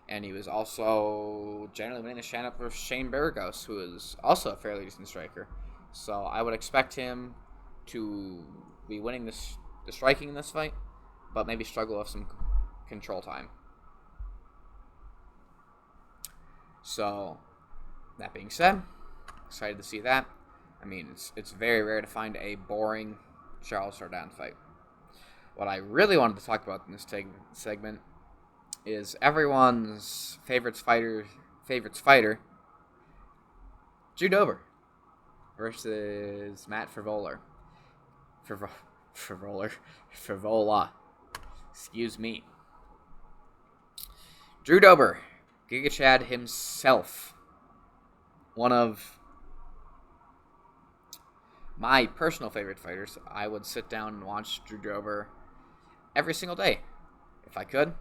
And he was also generally winning the stand-up versus Shane Burgos, who is also a fairly decent striker. So I would expect him to be winning the striking in this fight, but maybe struggle with some control time. So, that being said, excited to see that. I mean, it's very rare to find a boring Charles Jourdain fight. What I really wanted to talk about in this segment is everyone's favorite fighter, Drew Dober versus Matt Frivola. Frivola. Excuse me. Drew Dober, Giga Chad himself. One of my personal favorite fighters. I would sit down and watch Drew Dober every single day if I could.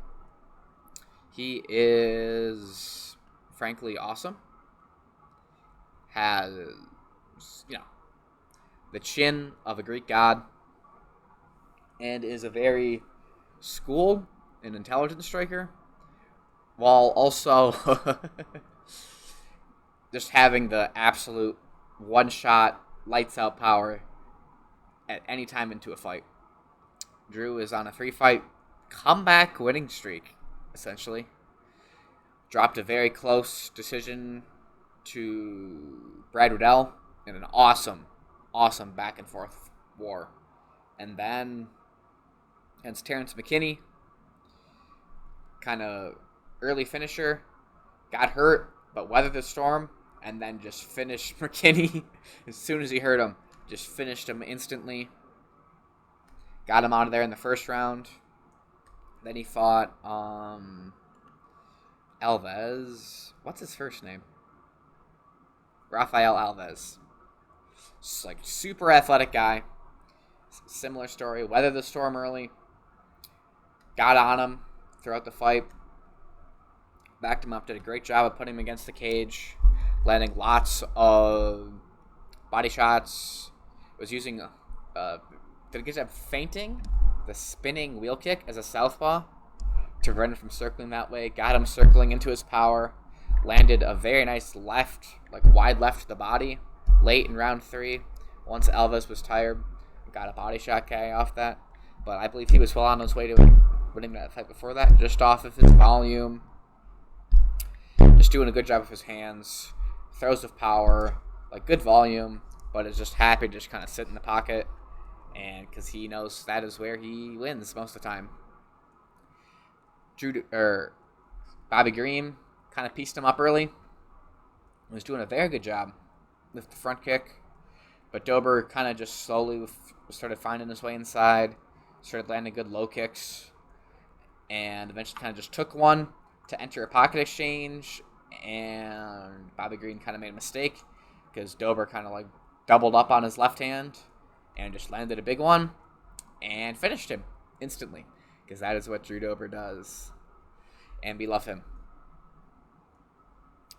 He is frankly awesome. Has, the chin of a Greek god, and is a very schooled and intelligent striker, while also just having the absolute one-shot, lights-out power at any time into a fight. Drew is on a 3-fight comeback winning streak, essentially. Dropped a very close decision to Brad Riddell in an awesome back-and-forth war. And then against Terrence McKinney, kind of early finisher, got hurt, but weathered the storm, and then just finished McKinney as soon as he hurt him. Just finished him instantly. Got him out of there in the first round. Then he fought Alves. What's his first name? Rafael Alves. Just super athletic guy. Similar story. Weathered the storm early. got on him throughout the fight, backed him up, did a great job of putting him against the cage, landing lots of body shots, was using, did a good job feinting the spinning wheel kick as a southpaw to prevent him from circling that way, got him circling into his power, landed a very nice left, like wide left to the body, late in round 3, once Alves was tired, got a body shot KO off that, but I believe he was well on his way to winning that fight before that, just off of his volume, just doing a good job with his hands, throws of power, like good volume, but is just happy to just kind of sit in the pocket, and because he knows that is where he wins most of the time. Bobby Green kind of pieced him up early, was doing a very good job with the front kick, but Dober kind of just slowly started finding his way inside, started landing good low kicks, and eventually kind of just took one to enter a pocket exchange, and Bobby Green kind of made a mistake because Dober kind of like doubled up on his left hand and just landed a big one and finished him instantly, because that is what Drew Dober does, and we love him.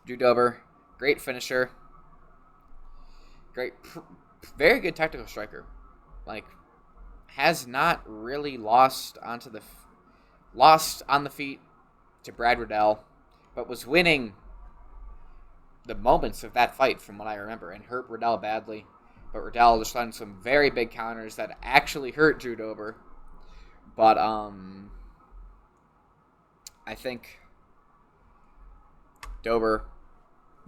Drew Dober, great finisher, very good technical striker, like has not really lost on the feet to Brad Riddell, but was winning the moments of that fight from what I remember, and hurt Riddell badly. But Riddell just landed some very big counters that actually hurt Drew Dober. But I think Dober,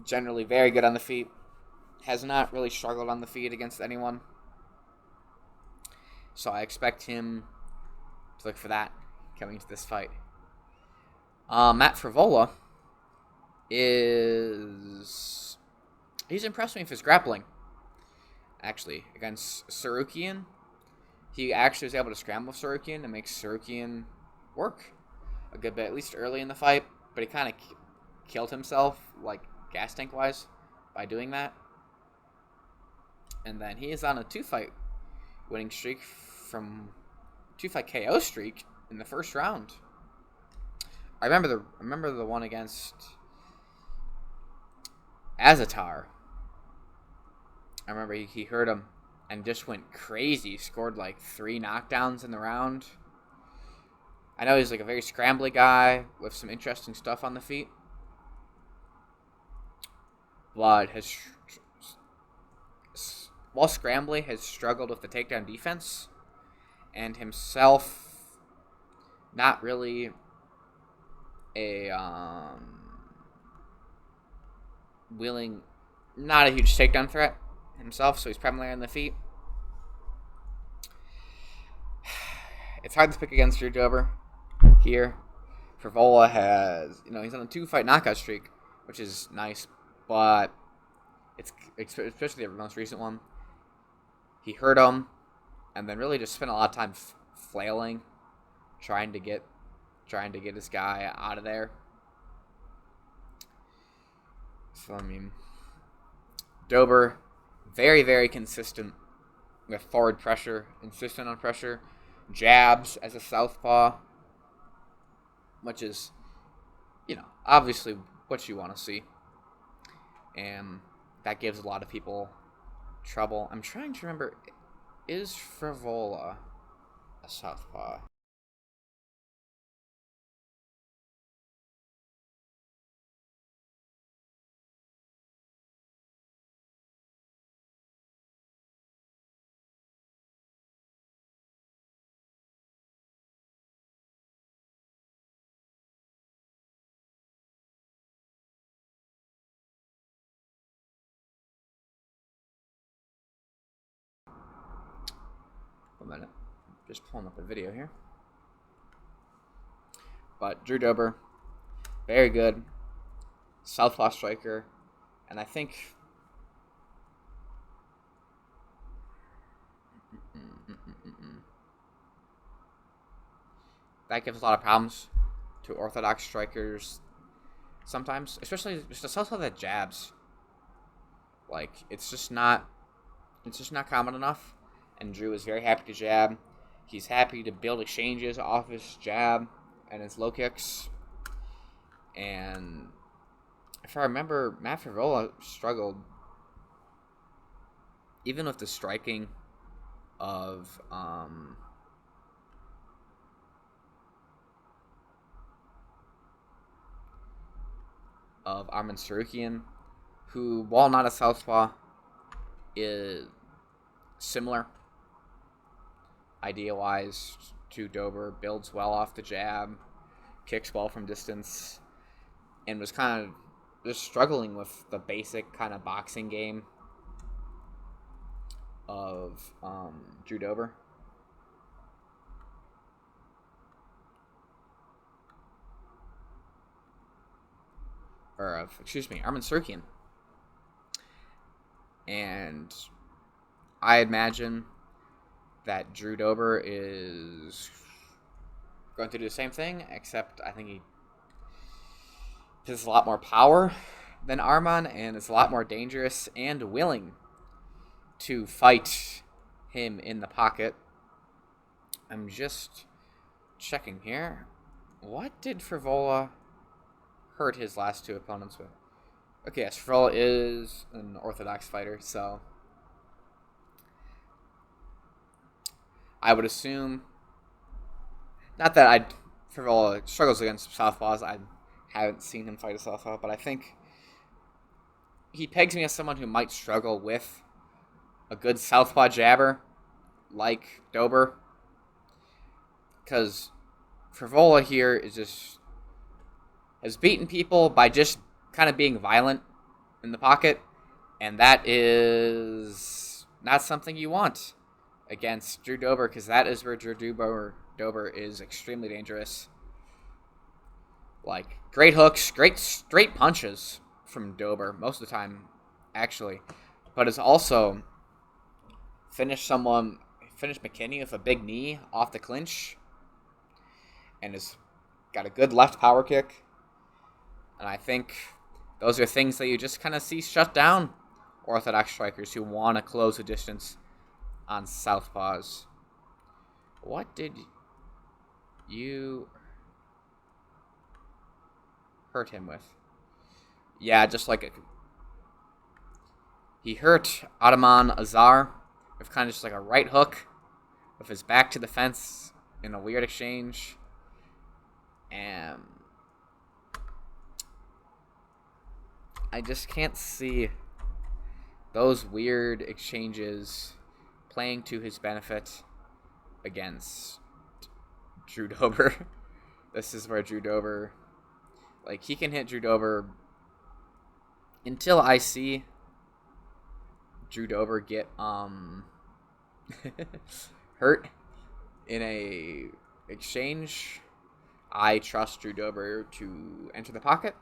generally very good on the feet, has not really struggled on the feet against anyone. So I expect him to look for that coming into this fight. Matt Frivola he's impressed me with his grappling. Actually, against Sarukian, he actually was able to scramble Sarukian and make Sarukian work a good bit, at least early in the fight. But he kind of killed himself, like gas tank wise, by doing that. And then he is on a 2-fight winning streak from 2-fight KO streak in the first round. I remember the one against Azatar. I remember he hurt him and just went crazy. He scored like 3 knockdowns in the round. I know he's like a very scrambly guy with some interesting stuff on the feet, but while scrambly has struggled with the takedown defense, and himself not really a not a huge takedown threat himself, so he's primarily on the feet. It's hard to pick against Drew Dober here. Frivola has, he's on a 2-fight knockout streak, which is nice, but it's especially the most recent one. He hurt him, and then really just spent a lot of time flailing, trying to get this guy out of there. So Dober, very, very consistent with forward pressure, insistent on pressure, jabs as a southpaw, which is, obviously what you want to see. And that gives a lot of people trouble. I'm trying to remember, is Frivola a southpaw? A minute. Just pulling up a video here. But Drew Dober, very good southpaw striker, and I think that gives a lot of problems to orthodox strikers sometimes, especially just the southpaw that jabs. Like it's just not common enough. And Drew is very happy to jab. He's happy to build exchanges off his jab and his low kicks. And if I remember, Matt Favola struggled even with the striking of Arman Sarukian, who, while not a southpaw, is similar idea-wise to Dober, builds well off the jab, kicks well from distance, and was kind of just struggling with the basic kind of boxing game of Drew Dober. Or, Arman Sarukian. And I imagine that Drew Dober is going to do the same thing, except I think he possesses a lot more power than Arman and is a lot more dangerous and willing to fight him in the pocket. I'm just checking here. What did Favola hurt his last two opponents with? Okay, yes, Favola is an orthodox fighter, so I would assume, not that Favola struggles against southpaws. I haven't seen him fight a southpaw, but I think he pegs me as someone who might struggle with a good southpaw jabber like Dober, because Favola here has beaten people by just kind of being violent in the pocket, and that is not something you want against Drew Dober, because that is where Drew Dober is extremely dangerous. Like, great hooks, great straight punches from Dober most of the time, actually, but it's also finished McKinney with a big knee off the clinch, and has got a good left power kick. And I think those are things that you just kind of see shut down orthodox strikers who want to close the distance on southpaws. What did you hurt him with? Yeah, just like he hurt Ataman Azar with kind of just like a right hook with his back to the fence in a weird exchange. And I just can't see those weird exchanges playing to his benefit against Drew Dober. This is where Drew Dober, like, he can hit Drew Dober until I see Drew Dober get hurt in a exchange. I trust Drew Dober to enter the pocket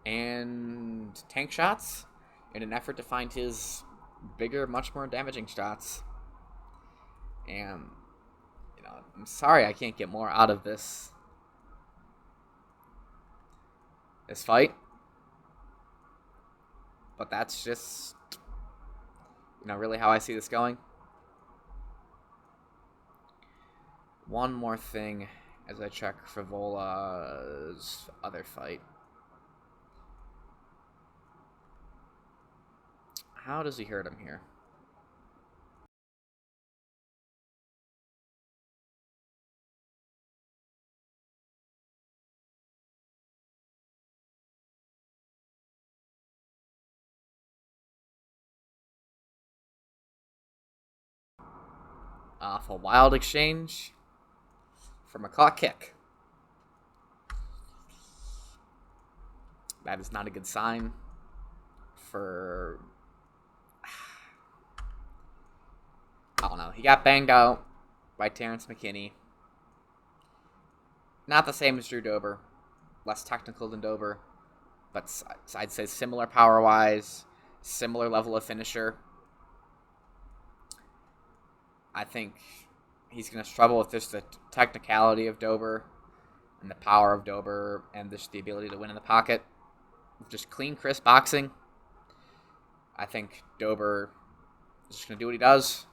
and tank shots in an effort to find his bigger, much more damaging shots. And, I'm sorry I can't get more out of this fight. But that's just, really how I see this going. One more thing as I check Favola's other fight. How does he hurt him here? Off a wild exchange from a caught kick. That is not a good sign for... I don't know. He got banged out by Terrence McKinney. Not the same as Drew Dober. Less technical than Dober. But I'd say similar power-wise. Similar level of finisher. I think he's going to struggle with just the technicality of Dober and the power of Dober and just the ability to win in the pocket. Just clean, crisp boxing. I think Dober is just going to do what he does.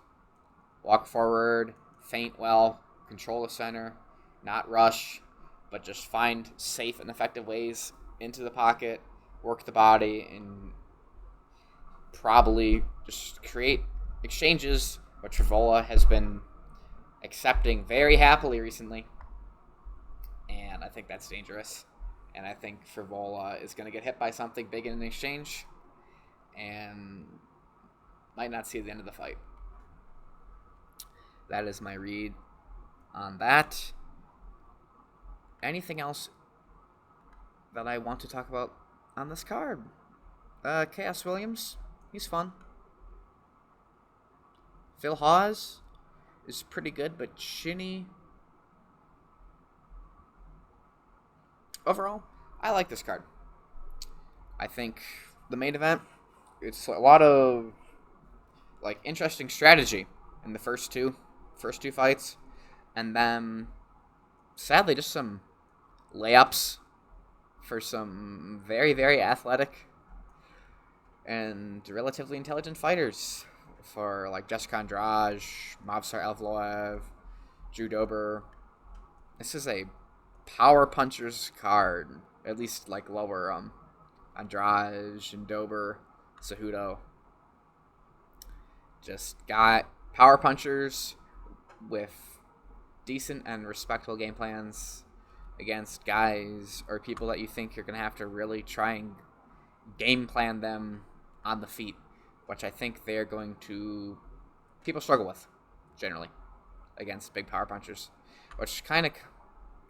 Walk forward, feint well, control the center, not rush, but just find safe and effective ways into the pocket, work the body, and probably just create exchanges, which Frevola has been accepting very happily recently. And I think that's dangerous. And I think Frevola is going to get hit by something big in an exchange and might not see the end of the fight. That is my read on that. Anything else that I want to talk about on this card? Chaos Williams, he's fun. Phil Hawes is pretty good, but Shinny. Overall, I like this card. I think the main event, it's a lot of interesting strategy in the first two fights, and then sadly just some layups for some very, very athletic and relatively intelligent fighters, for Jessica Andrade, Movsar Evloev, Drew Dober. This is a power punchers card, at least lower Andrade and Dober, Cejudo. Just got power punchers with decent and respectable game plans against guys or people that you think you're going to have to really try and game plan them on the feet, which I think they're going to... people struggle with, generally, against big power punchers, which kind of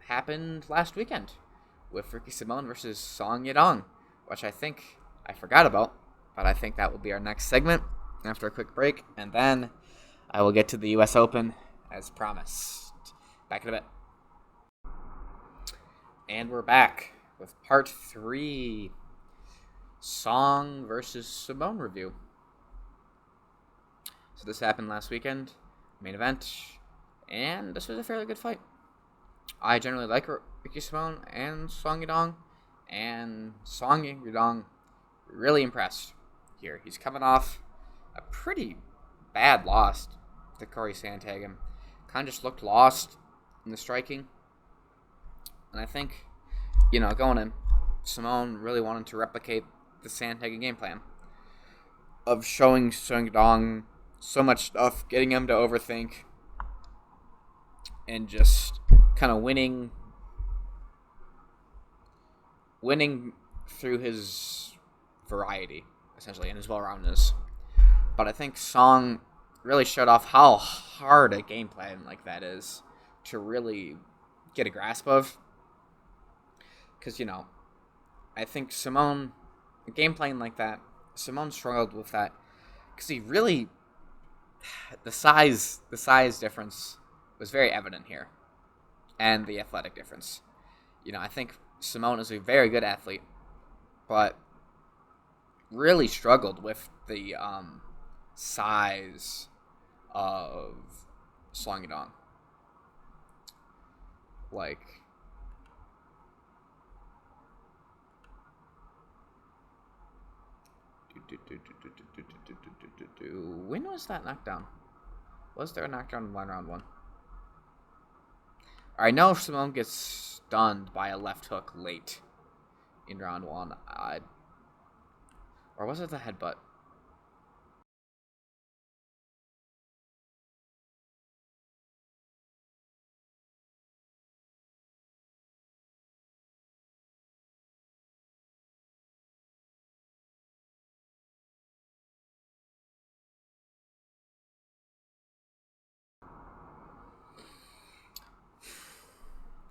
happened last weekend with Ricky Simón versus Song Yadong, which I think I forgot about, but I think that will be our next segment after a quick break, and then I will get to the U.S. Open as promised. Back in a bit. And we're back with part 3, Song versus Simón review. So this happened last weekend, main event, and this was a fairly good fight. I generally like Ricky Simón and Song Yadong, and Song Yadong really impressed here. He's coming off a pretty bad loss to Corey Sandhagen. Kind of just looked lost in the striking. And I think, going in, Simón really wanted to replicate the Sandhagen game plan of showing Song Yadong so much stuff, getting him to overthink, and just kind of winning through his variety, essentially, and his well-roundedness. But I think Song really showed off how hard a game plan like that is to really get a grasp of. Because, I think Simón, a game plan like that, Simón struggled with that. Because he really, the size difference was very evident here. And the athletic difference. I think Simón is a very good athlete, but really struggled with the size of Song Yadong. When was that knockdown? Was there a knockdown in round 1? I know Simón gets stunned by a left hook late in round 1. Or was it the headbutt?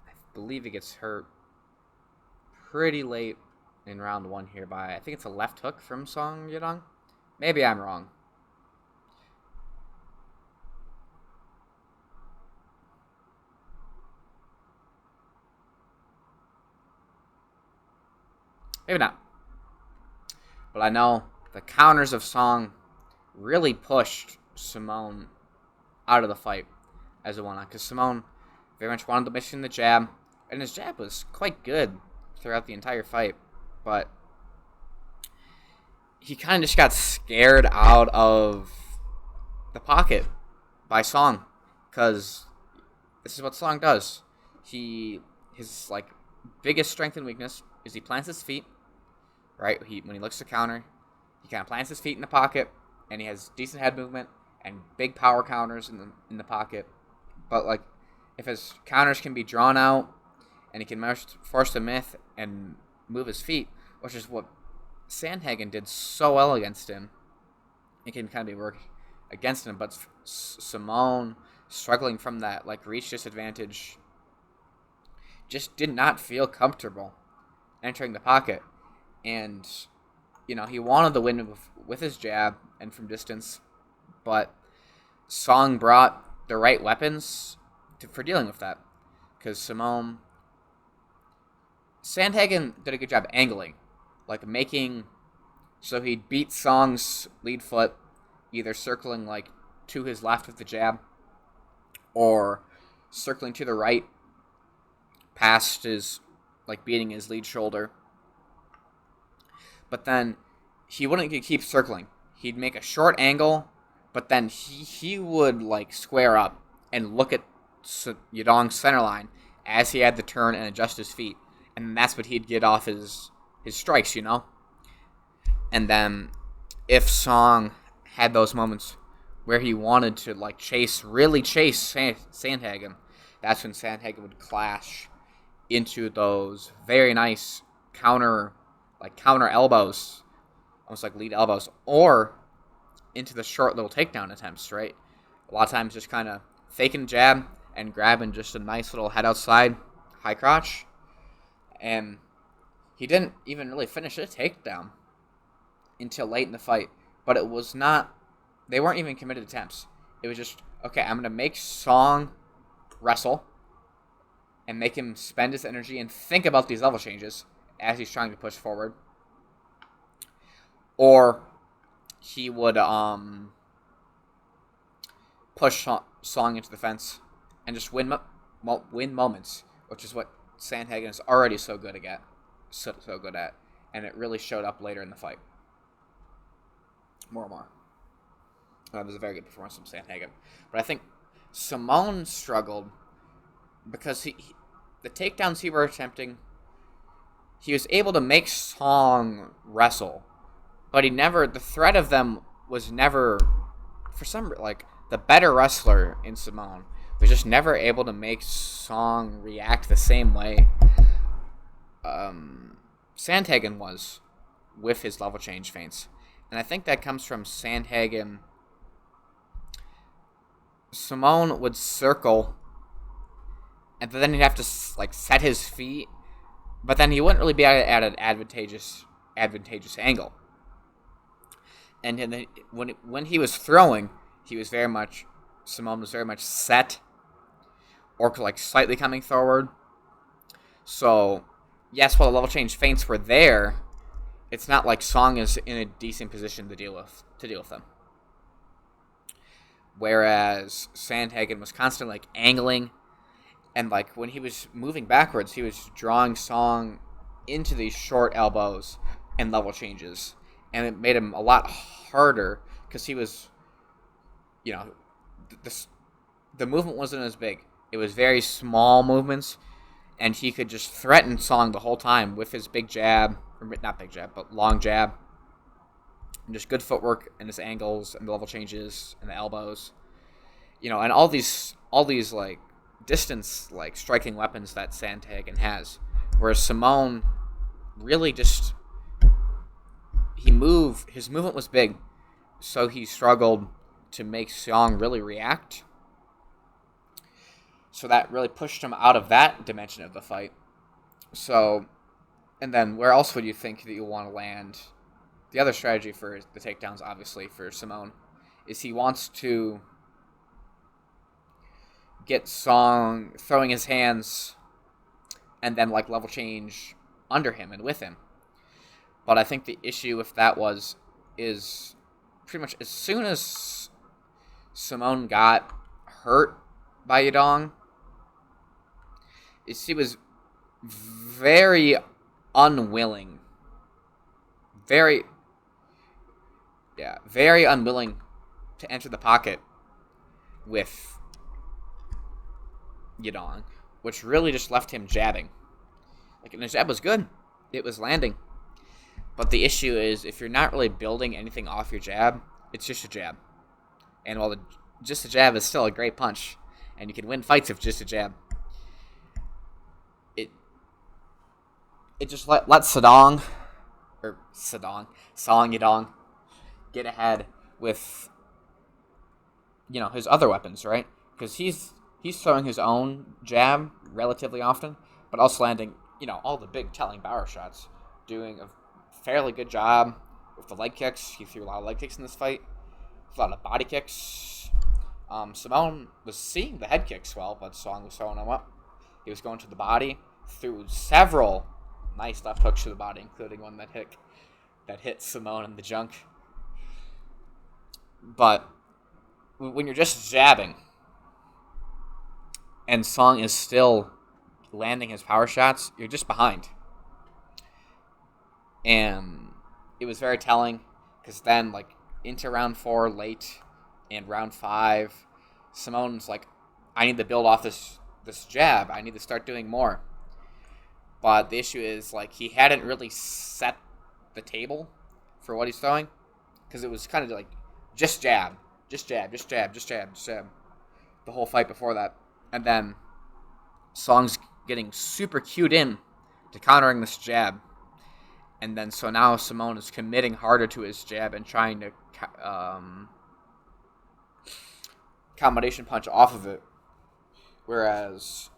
I believe he gets hurt pretty late in round 1 here by, I think it's a left hook from Song Yadong. Maybe I'm wrong. Maybe not. But I know the counters of Song really pushed Simón out of the fight as it went on. Because Simón very much wanted to mission the jab. And his jab was quite good throughout the entire fight. But he kind of just got scared out of the pocket by Song. because this is what Song does. His like biggest strength and weakness is he plants his feet. Right, when he looks to counter, he kind of plants his feet in the pocket, and he has decent head movement and big power counters in the pocket. But like, if his counters can be drawn out, and he can force the myth and move his feet, which is what Sandhagen did so well against him, it can kind of be work against him. But Simone, struggling from that like reach disadvantage, just did not feel comfortable entering the pocket. And, he wanted the win with his jab and from distance, but Song brought the right weapons for dealing with that. Because Sandhagen did a good job angling, like making, so he'd beat Song's lead foot, either circling like to his left with the jab, or circling to the right, past his, like beating his lead shoulder. But then he wouldn't keep circling. He'd make a short angle, but then he would like square up and look at Yadong's center line as he had to turn and adjust his feet. And that's what he'd get off his strikes, And then if Song had those moments where he wanted to like really chase Sandhagen, that's when Sandhagen would clash into those very nice counter elbows, almost like lead elbows, or into the short little takedown attempts, right? A lot of times just kind of faking jab and grabbing just a nice little head outside, high crotch. And he didn't even really finish a takedown until late in the fight. But it was not, they weren't even committed attempts. It was just, okay, I'm going to make Song wrestle and make him spend his energy and think about these level changes as he's trying to push forward. Or he would push Song into the fence and just win moments, which is what Sandhagen is already so good at, and it really showed up later in the fight. More. It was a very good performance from Sandhagen, but I think Simone struggled because the takedowns he were attempting, he was able to make Song wrestle, but the threat of them was never, for some, like, the better wrestler in Simone was just never able to make Song react the same way Sandhagen was with his level change feints. And I think that comes from Sandhagen. Simone would circle, and then he'd have to like set his feet, but then he wouldn't really be at an advantageous angle. And then when he was throwing, Simone was very much set, or like slightly coming forward. So yes, while the level change feints were there, it's not like Song is in a decent position to deal with them. Whereas Sandhagen was constantly like angling, and like when he was moving backwards, he was drawing Song into these short elbows and level changes, and it made him a lot harder because he was, the movement wasn't as big. It was very small movements, and he could just threaten Song the whole time with his big jab, or not big jab, but long jab, and just good footwork and his angles and the level changes and the elbows, and all these like distance like striking weapons that Sandhagen has. Whereas Simone really just his movement was big, so he struggled to make Song really react. So that really pushed him out of that dimension of the fight. So, and then where else would you think that you want to land? The other strategy for the takedowns, obviously, for Simone, is he wants to get Song throwing his hands and then like level change under him and with him. But I think the issue with that is pretty much as soon as Simone got hurt by Yadong, he was very unwilling. Very unwilling to enter the pocket with Yadong, which really just left him jabbing. Like, and his jab was good. It was landing. But the issue is, if you're not really building anything off your jab, it's just a jab. And while just a jab is still a great punch, and you can win fights with just a jab, it just let Song Yadong get ahead with, his other weapons, right? Because he's throwing his own jab relatively often, but also landing, all the big telling power shots, doing a fairly good job with the leg kicks. He threw a lot of leg kicks in this fight, a lot of body kicks. Simone was seeing the head kicks well, but Song was throwing them up. He was going to the body, threw several nice left hooks to the body, including one that hit Simone in the junk. But when you're just jabbing and Song is still landing his power shots, you're just behind. And it was very telling, because then, like, into round 4 late and round 5, Simone's like, I need to build off this jab. I need to start doing more. But the issue is, like, he hadn't really set the table for what he's throwing, because it was kind of like just jab, just jab, just jab, just jab, just jab, the whole fight before that. And then Song's getting super cued in to countering this jab. And then so now Simone is committing harder to his jab and trying to combination punch off of it. Whereas,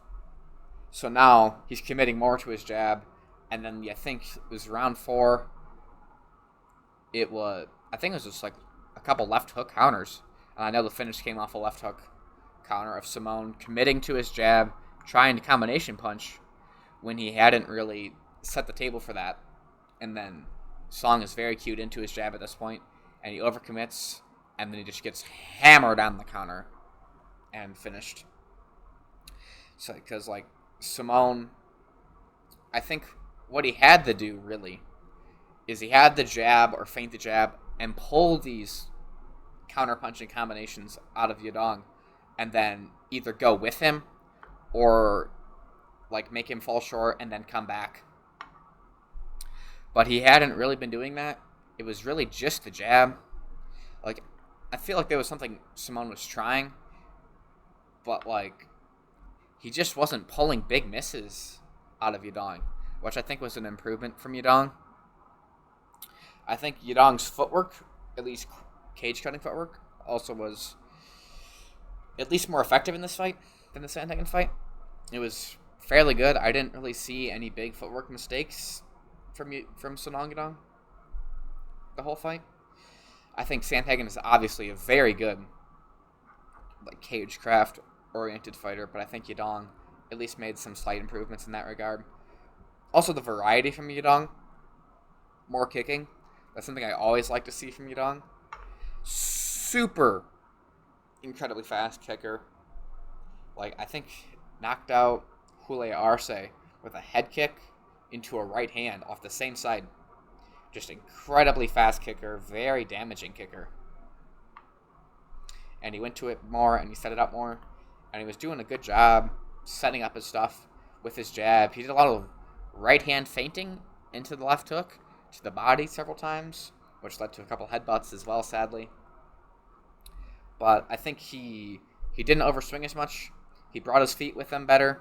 so now he's committing more to his jab. And then I think it was round 4. I think it was just like a couple left hook counters. And I know the finish came off a left hook counter of Simone committing to his jab, trying to combination punch when he hadn't really set the table for that. And then Song is very cued into his jab at this point, and he overcommits, and then he just gets hammered on the counter and finished. So, because, like, Simone, I think what he had to do, really, is he had the jab or feint the jab and pull these counter-punching combinations out of Yadong, and then either go with him or, like, make him fall short and then come back. But he hadn't really been doing that. It was really just the jab. Like, I feel like there was something Simone was trying, but, like, he just wasn't pulling big misses out of Yadong, which I think was an improvement from Yadong. I think Yadong's footwork, at least cage-cutting footwork, also was at least more effective in this fight than the Sandhagen fight. It was fairly good. I didn't really see any big footwork mistakes from Song Yadong the whole fight. I think Sandhagen is obviously a very good, like, cage-craft oriented fighter, but I think Yadong at least made some slight improvements in that regard. Also, the variety from Yadong, more kicking. That's something I always like to see from Yadong. Super incredibly fast kicker. Like, I think knocked out Hule Arce with a head kick into a right hand off the same side. Just incredibly fast kicker, very damaging kicker. And he went to it more, and he set it up more, and he was doing a good job setting up his stuff with his jab. He did a lot of right hand feinting into the left hook to the body several times, which led to a couple headbutts as well, sadly. But I think he didn't overswing as much. He brought his feet with him better,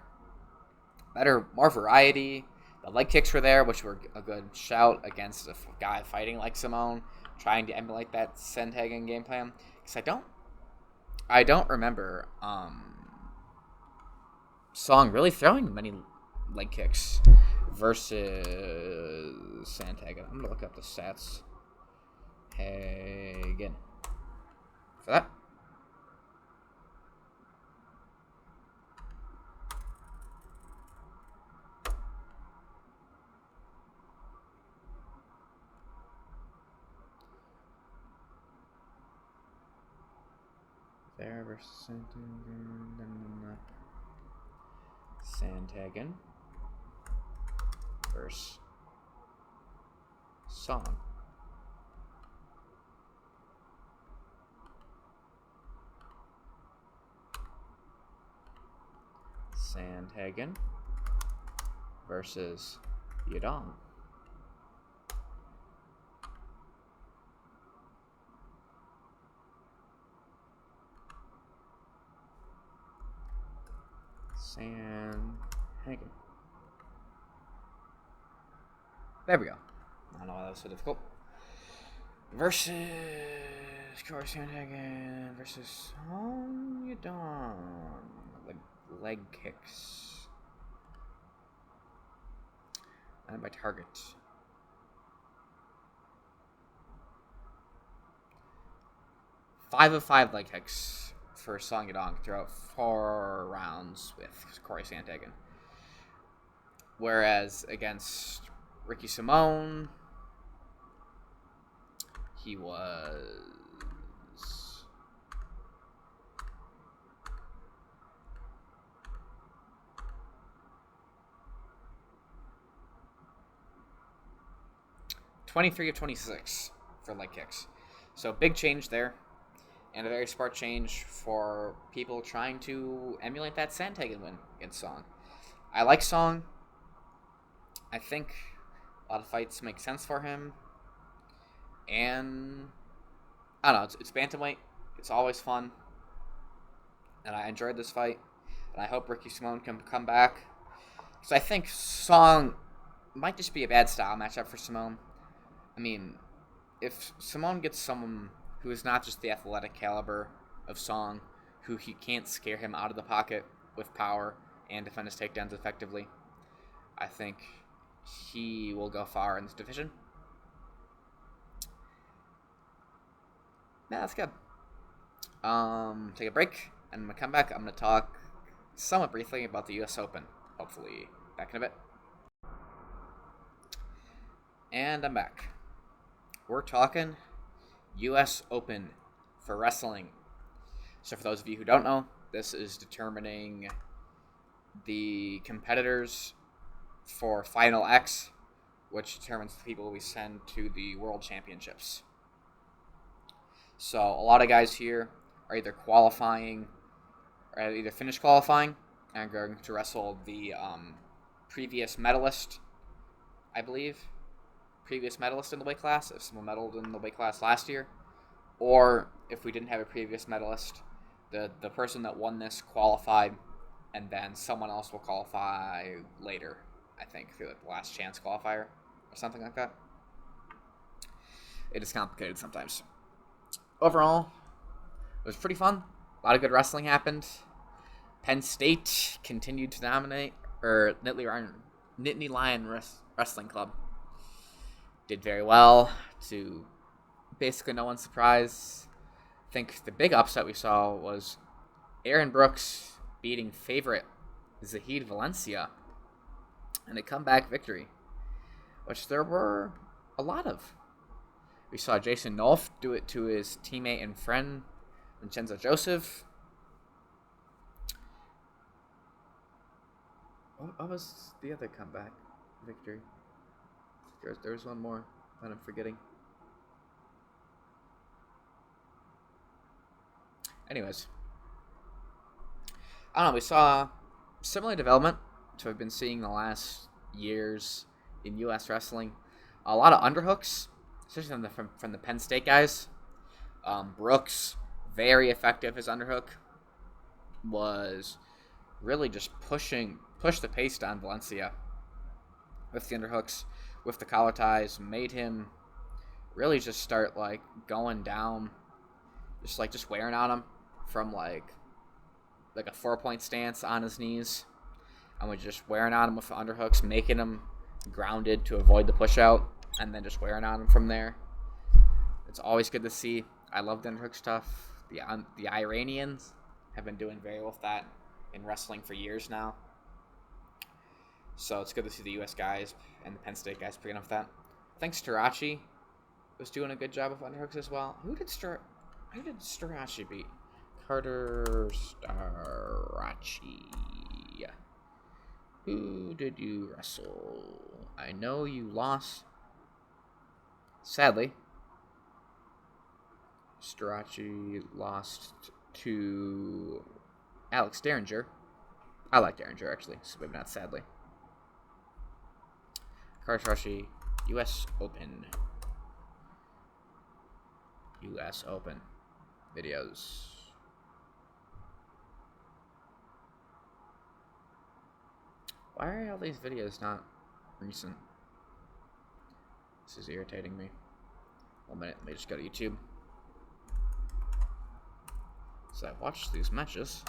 more variety. The leg kicks were there, which were a good shout against a guy fighting like Simone, trying to emulate that Sandhagen game plan. Because I don't remember Song really throwing many leg kicks versus Sandhagen. I'm gonna look up the stats. Hagen for that. There versus Sandhagen versus Song. Sandhagen versus Yadong. Sandhagen. There we go. I don't know why that was so difficult. Versus Corey Sandhagen versus Yadong. Leg kicks. And by target. 5 of 5 leg kicks for Song Yadong throughout 4 rounds with Corey Sandhagen. Whereas against Ricky Simone, he was 23 of 26 for leg kicks. So big change there, and a very smart change for people trying to emulate that Sandhagen win against Song. I like Song. I think a lot of fights make sense for him. And I don't know, it's bantamweight. It's always fun. And I enjoyed this fight. And I hope Ricky Simone can come back. Because I think Song might just be a bad style matchup for Simone. I mean, if Simone gets someone who is not just the athletic caliber of Song, who he can't scare him out of the pocket with power and defend his takedowns effectively, I think he will go far in this division. Yeah, that's good. Take a break, and when we come back, I'm going to talk somewhat briefly about the US Open. Hopefully, back in a bit. And I'm back. We're talking US Open for wrestling. So for those of you who don't know, this is determining the competitors for Final X, which determines the people we send to the World Championships. So a lot of guys here are either qualifying, or either finished qualifying and are going to wrestle the previous medalist, I believe. Previous medalist in the weight class, if someone medaled in the weight class last year, or if we didn't have a previous medalist, the person that won this qualified, and then someone else will qualify later, I think, through like the last chance qualifier or something like that. It is complicated sometimes. Overall, it was pretty fun. A lot of good wrestling happened. Penn State continued to dominate, or Nittany Lion Wrestling Club did very well, to basically no one's surprise. I think the big upset we saw was Aaron Brooks beating favorite Zahid Valencia in a comeback victory, which there were a lot of. We saw Jason Nolf do it to his teammate and friend, Vincenzo Joseph. What was the other comeback victory? There was one more that I'm forgetting. Anyways, I don't know. We saw similar development to what I've been seeing the last years in U.S. wrestling. A lot of underhooks, especially from the Penn State guys. Brooks, very effective. His underhook was really just push the pace down Valencia with the underhooks, with the collar ties, made him really just start like going down, just wearing on him from like a 4-point stance on his knees, and was just wearing on him with the underhooks, making him grounded to avoid the push out, and then just wearing on him from there. It's always good to see. I love the underhook stuff. The Iranians have been doing very well with that in wrestling for years now. So it's good to see the U.S. guys and the Penn State guys picking up that. I think Starachi was doing a good job of underhooks as well. Who did Starachi beat? Carter Starachi. Who did you wrestle? I know you lost. Sadly, Starachi lost to Alex Derringer. I like Derringer, actually. So maybe not, sadly. Kartrashi, U.S. Open. U.S. Open. Videos. Why are all these videos not recent? This is irritating me. 1 minute, let me just go to YouTube. So I watched these matches.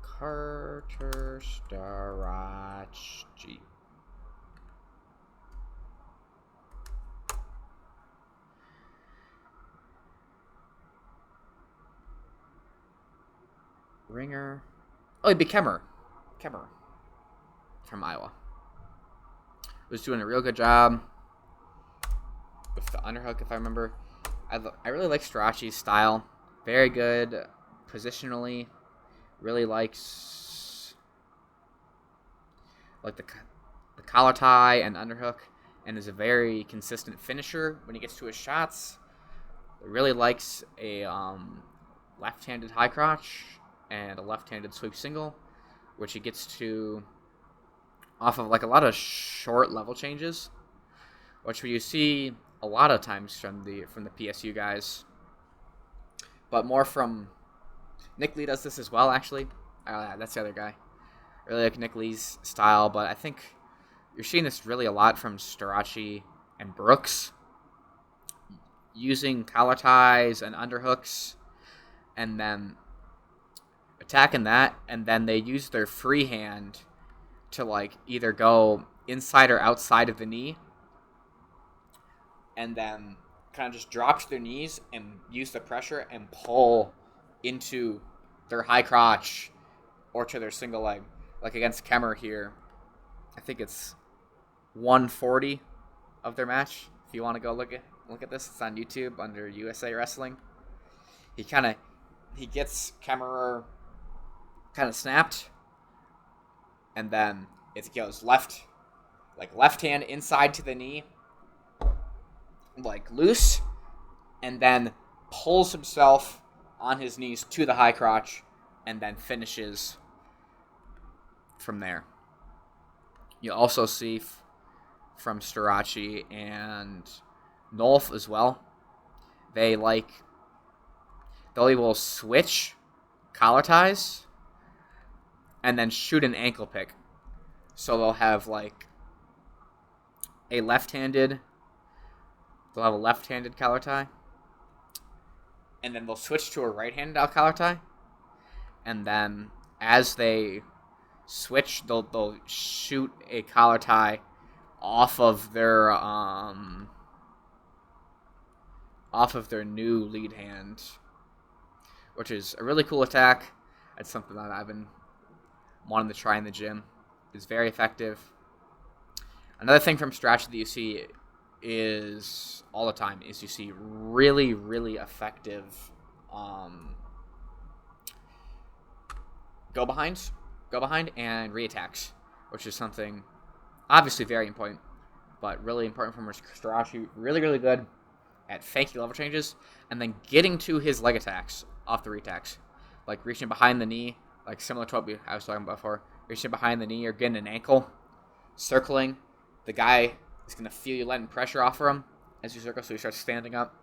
Carter Starachi. Ringer. Oh, it'd be Kemmer. Kemmer. From Iowa. Was doing a real good job with the underhook, if I remember. I really like Starachi's style. Very good positionally. Really likes like the collar tie and underhook, and is a very consistent finisher when he gets to his shots. Really likes a left-handed high crotch and a left-handed sweep single, which he gets to off of like a lot of short level changes, which you see a lot of times from the PSU guys, but more from Nick Lee does this as well, actually. That's the other guy. Really like Nick Lee's style, but I think you're seeing this really a lot from Starachi and Brooks, using collar ties and underhooks, and then attacking that, and then they use their free hand to like either go inside or outside of the knee, and then kind of just drop to their knees and use the pressure and pull into their high crotch or to their single leg. Like against Kemmer here, I think it's 140 of their match. If you want to go look at this, it's on YouTube under USA Wrestling. He gets Kemmerer kind of snapped, and then it goes left hand inside to the knee, like loose, and then pulls himself on his knees to the high crotch, and then finishes from there. You also see from Starachi and Nolf as well, they will switch collar ties and then shoot an ankle pick. So they'll have like a left-handed collar tie, and then they'll switch to a right-handed collar tie, and then as they switch, they'll shoot a collar tie off of their new lead hand, which is a really cool attack. It's something that I've been wanting to try in the gym. It's very effective. Another thing from Starachi that you see is all the time is you see really, really effective go behind and reattacks, which is something obviously very important, but really important from Starachi. Really, really good at faking level changes and then getting to his leg attacks off the reattacks, like reaching behind the knee, like similar to what I was talking about before, reaching behind the knee or getting an ankle, circling. The guy is going to feel you letting pressure off of him as you circle, so he starts standing up,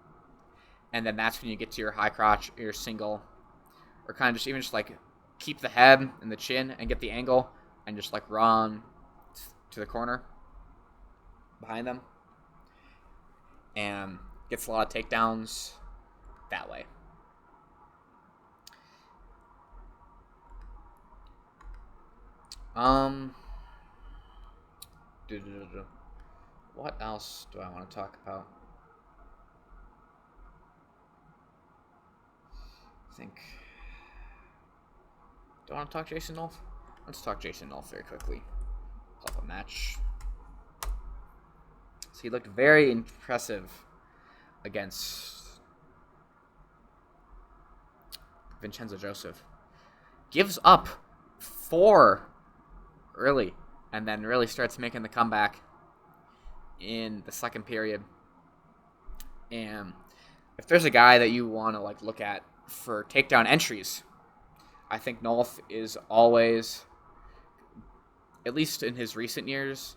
and then that's when you get to your high crotch, your single, or kind of just like keep the head and the chin and get the angle and just like run to the corner behind them, and gets a lot of takedowns that way. What else do I want to talk about? Do I want to talk Jason Nolf? Let's talk Jason Nolf very quickly. Pull up a match. So he looked very impressive against Vincenzo Joseph. Gives up 4 early, and then really starts making the comeback in the second period. And if there's a guy that you want to like look at for takedown entries I think Nolf is always, at least in his recent years,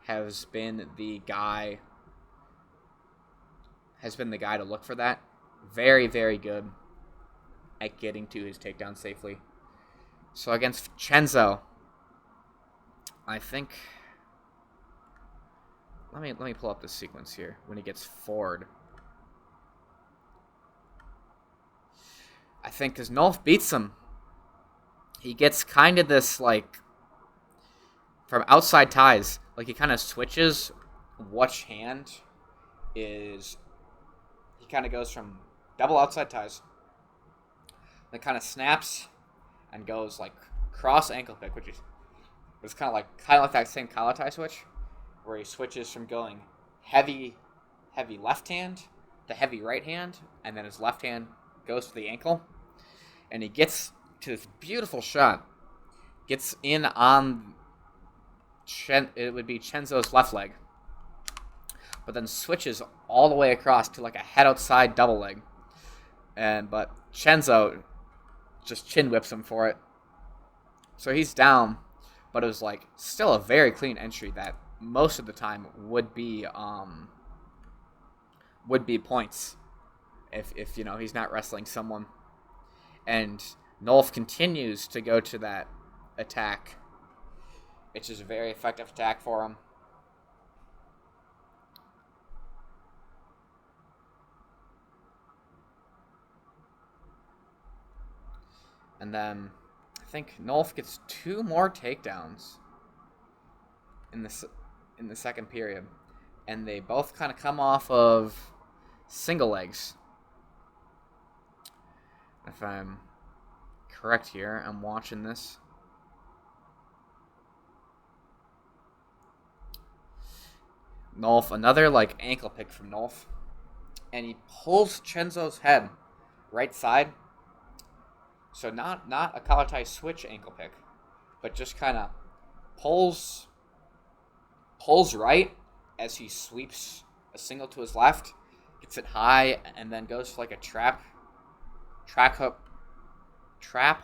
has been the guy to look for that. Very, very good at getting to his takedown safely. So against Chenzo, I think, let me pull up this sequence here when he gets forward. I think because Nolf beats him, he gets kind of this, like, from outside ties, like he kind of switches which hand is, he kind of goes from double outside ties, then kind of snaps and goes like cross ankle pick, which is kind of like that same collar tie switch, where he switches from going heavy left hand to heavy right hand, and then his left hand goes to the ankle, and he gets to this beautiful shot, gets in on it would be Chenzo's left leg, but then switches all the way across to like a head outside double leg, but Chenzo just chin whips him for it, so he's down. But it was like still a very clean entry that most of the time would be points if you know he's not wrestling someone. And Nolf continues to go to that attack. It's just a very effective attack for him. And then I think Nolf gets 2 more takedowns in the second period, and they both kind of come off of single legs. If I'm correct here, I'm watching this. Nolf, another like ankle pick from Nolf, and he pulls Chenzo's head right side. So not a collar tie switch ankle pick, but just kind of pulls right as he sweeps a single to his left, gets it high, and then goes for like a trap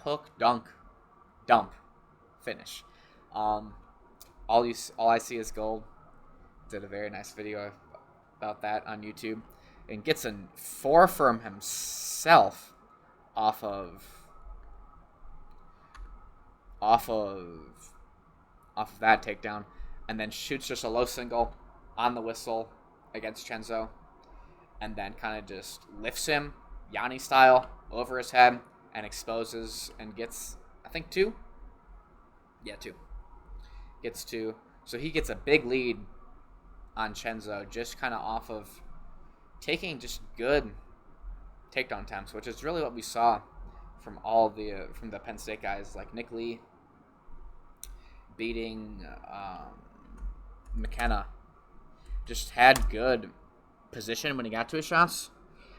hook dump finish. All I see is gold. Did a very nice video about that on YouTube, and gets a 4 from himself off of that takedown, and then shoots just a low single on the whistle against Chenzo, and then kind of just lifts him Yanni style over his head and exposes and gets, I think, 2. Yeah, 2. Gets 2. So he gets a big lead on Chenzo just kind of off of taking just good takedown attempts, which is really what we saw from from the Penn State guys, like Nick Lee beating McKenna. Just had good position when he got to his shots,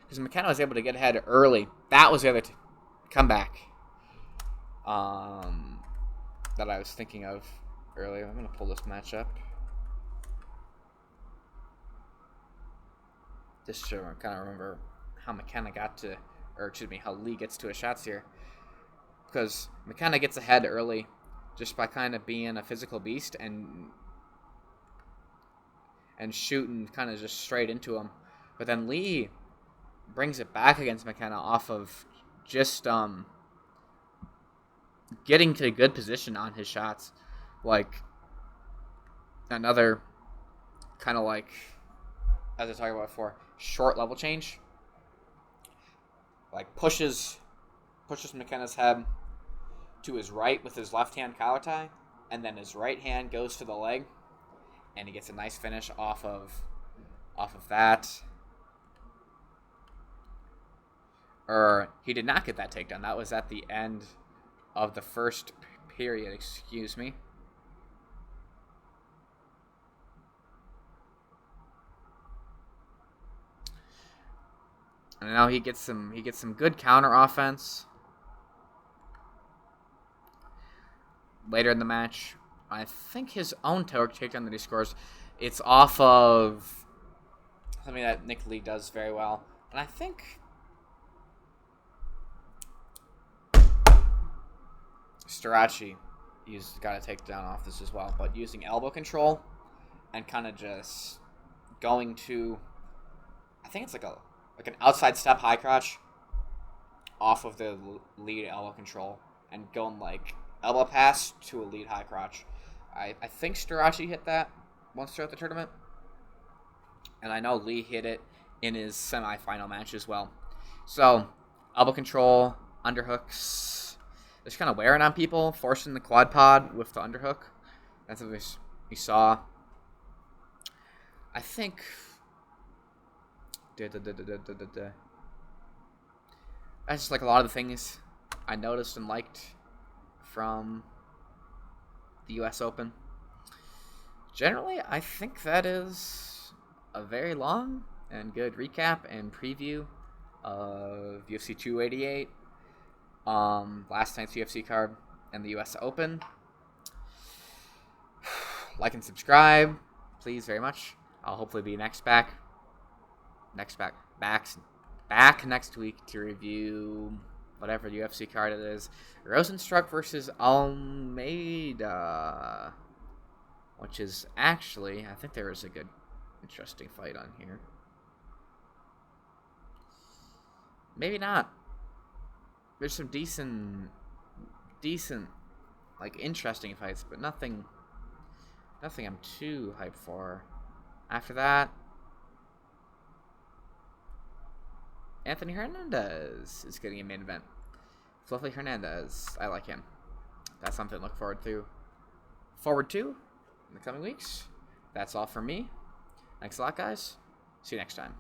because McKenna was able to get ahead early. That was the other comeback that I was thinking of earlier. I'm going to pull this match up just to kind of remember how McKenna how Lee gets to his shots here. Because McKenna gets ahead early just by kind of being a physical beast and shooting kind of just straight into him. But then Lee brings it back against McKenna off of just getting to a good position on his shots. Like another kind of like, as I talked about before, short level change. Like pushes McKenna's head to his right with his left hand collar tie, and then his right hand goes to the leg, and he gets a nice finish off of that. Or he did not get that takedown. That was at the end of the first period. Excuse me. And now he gets some good counter offense later in the match. I think his own takedown that he scores, it's off of something that Nick Lee does very well. And I think Strachey, he's got to take down off this as well. But using elbow control and kind of just going to, I think it's like an outside step high crotch off of the lead elbow control and going like elbow pass to a lead high crotch. I think Strachey hit that once throughout the tournament, and I know Lee hit it in his semifinal match as well. So elbow control, underhooks, just kind of wearing on people, forcing the quad pod with the underhook. That's what we saw. I think. That's just like a lot of the things I noticed and liked from the U.S. Open. Generally, I think that is a very long and good recap and preview of UFC 288, last night's UFC card, and the U.S. Open. Like and subscribe, please, very much. I'll hopefully be back next week to review whatever UFC card it is. Rosenstruck versus Almeida, which is actually, I think there is a good, interesting fight on here. Maybe not. There's some decent, like, interesting fights, but nothing I'm too hyped for. After that, Anthony Hernandez is getting a main event. Fluffy Hernandez, I like him. That's something to look forward to in the coming weeks. That's all from me. Thanks a lot, guys. See you next time.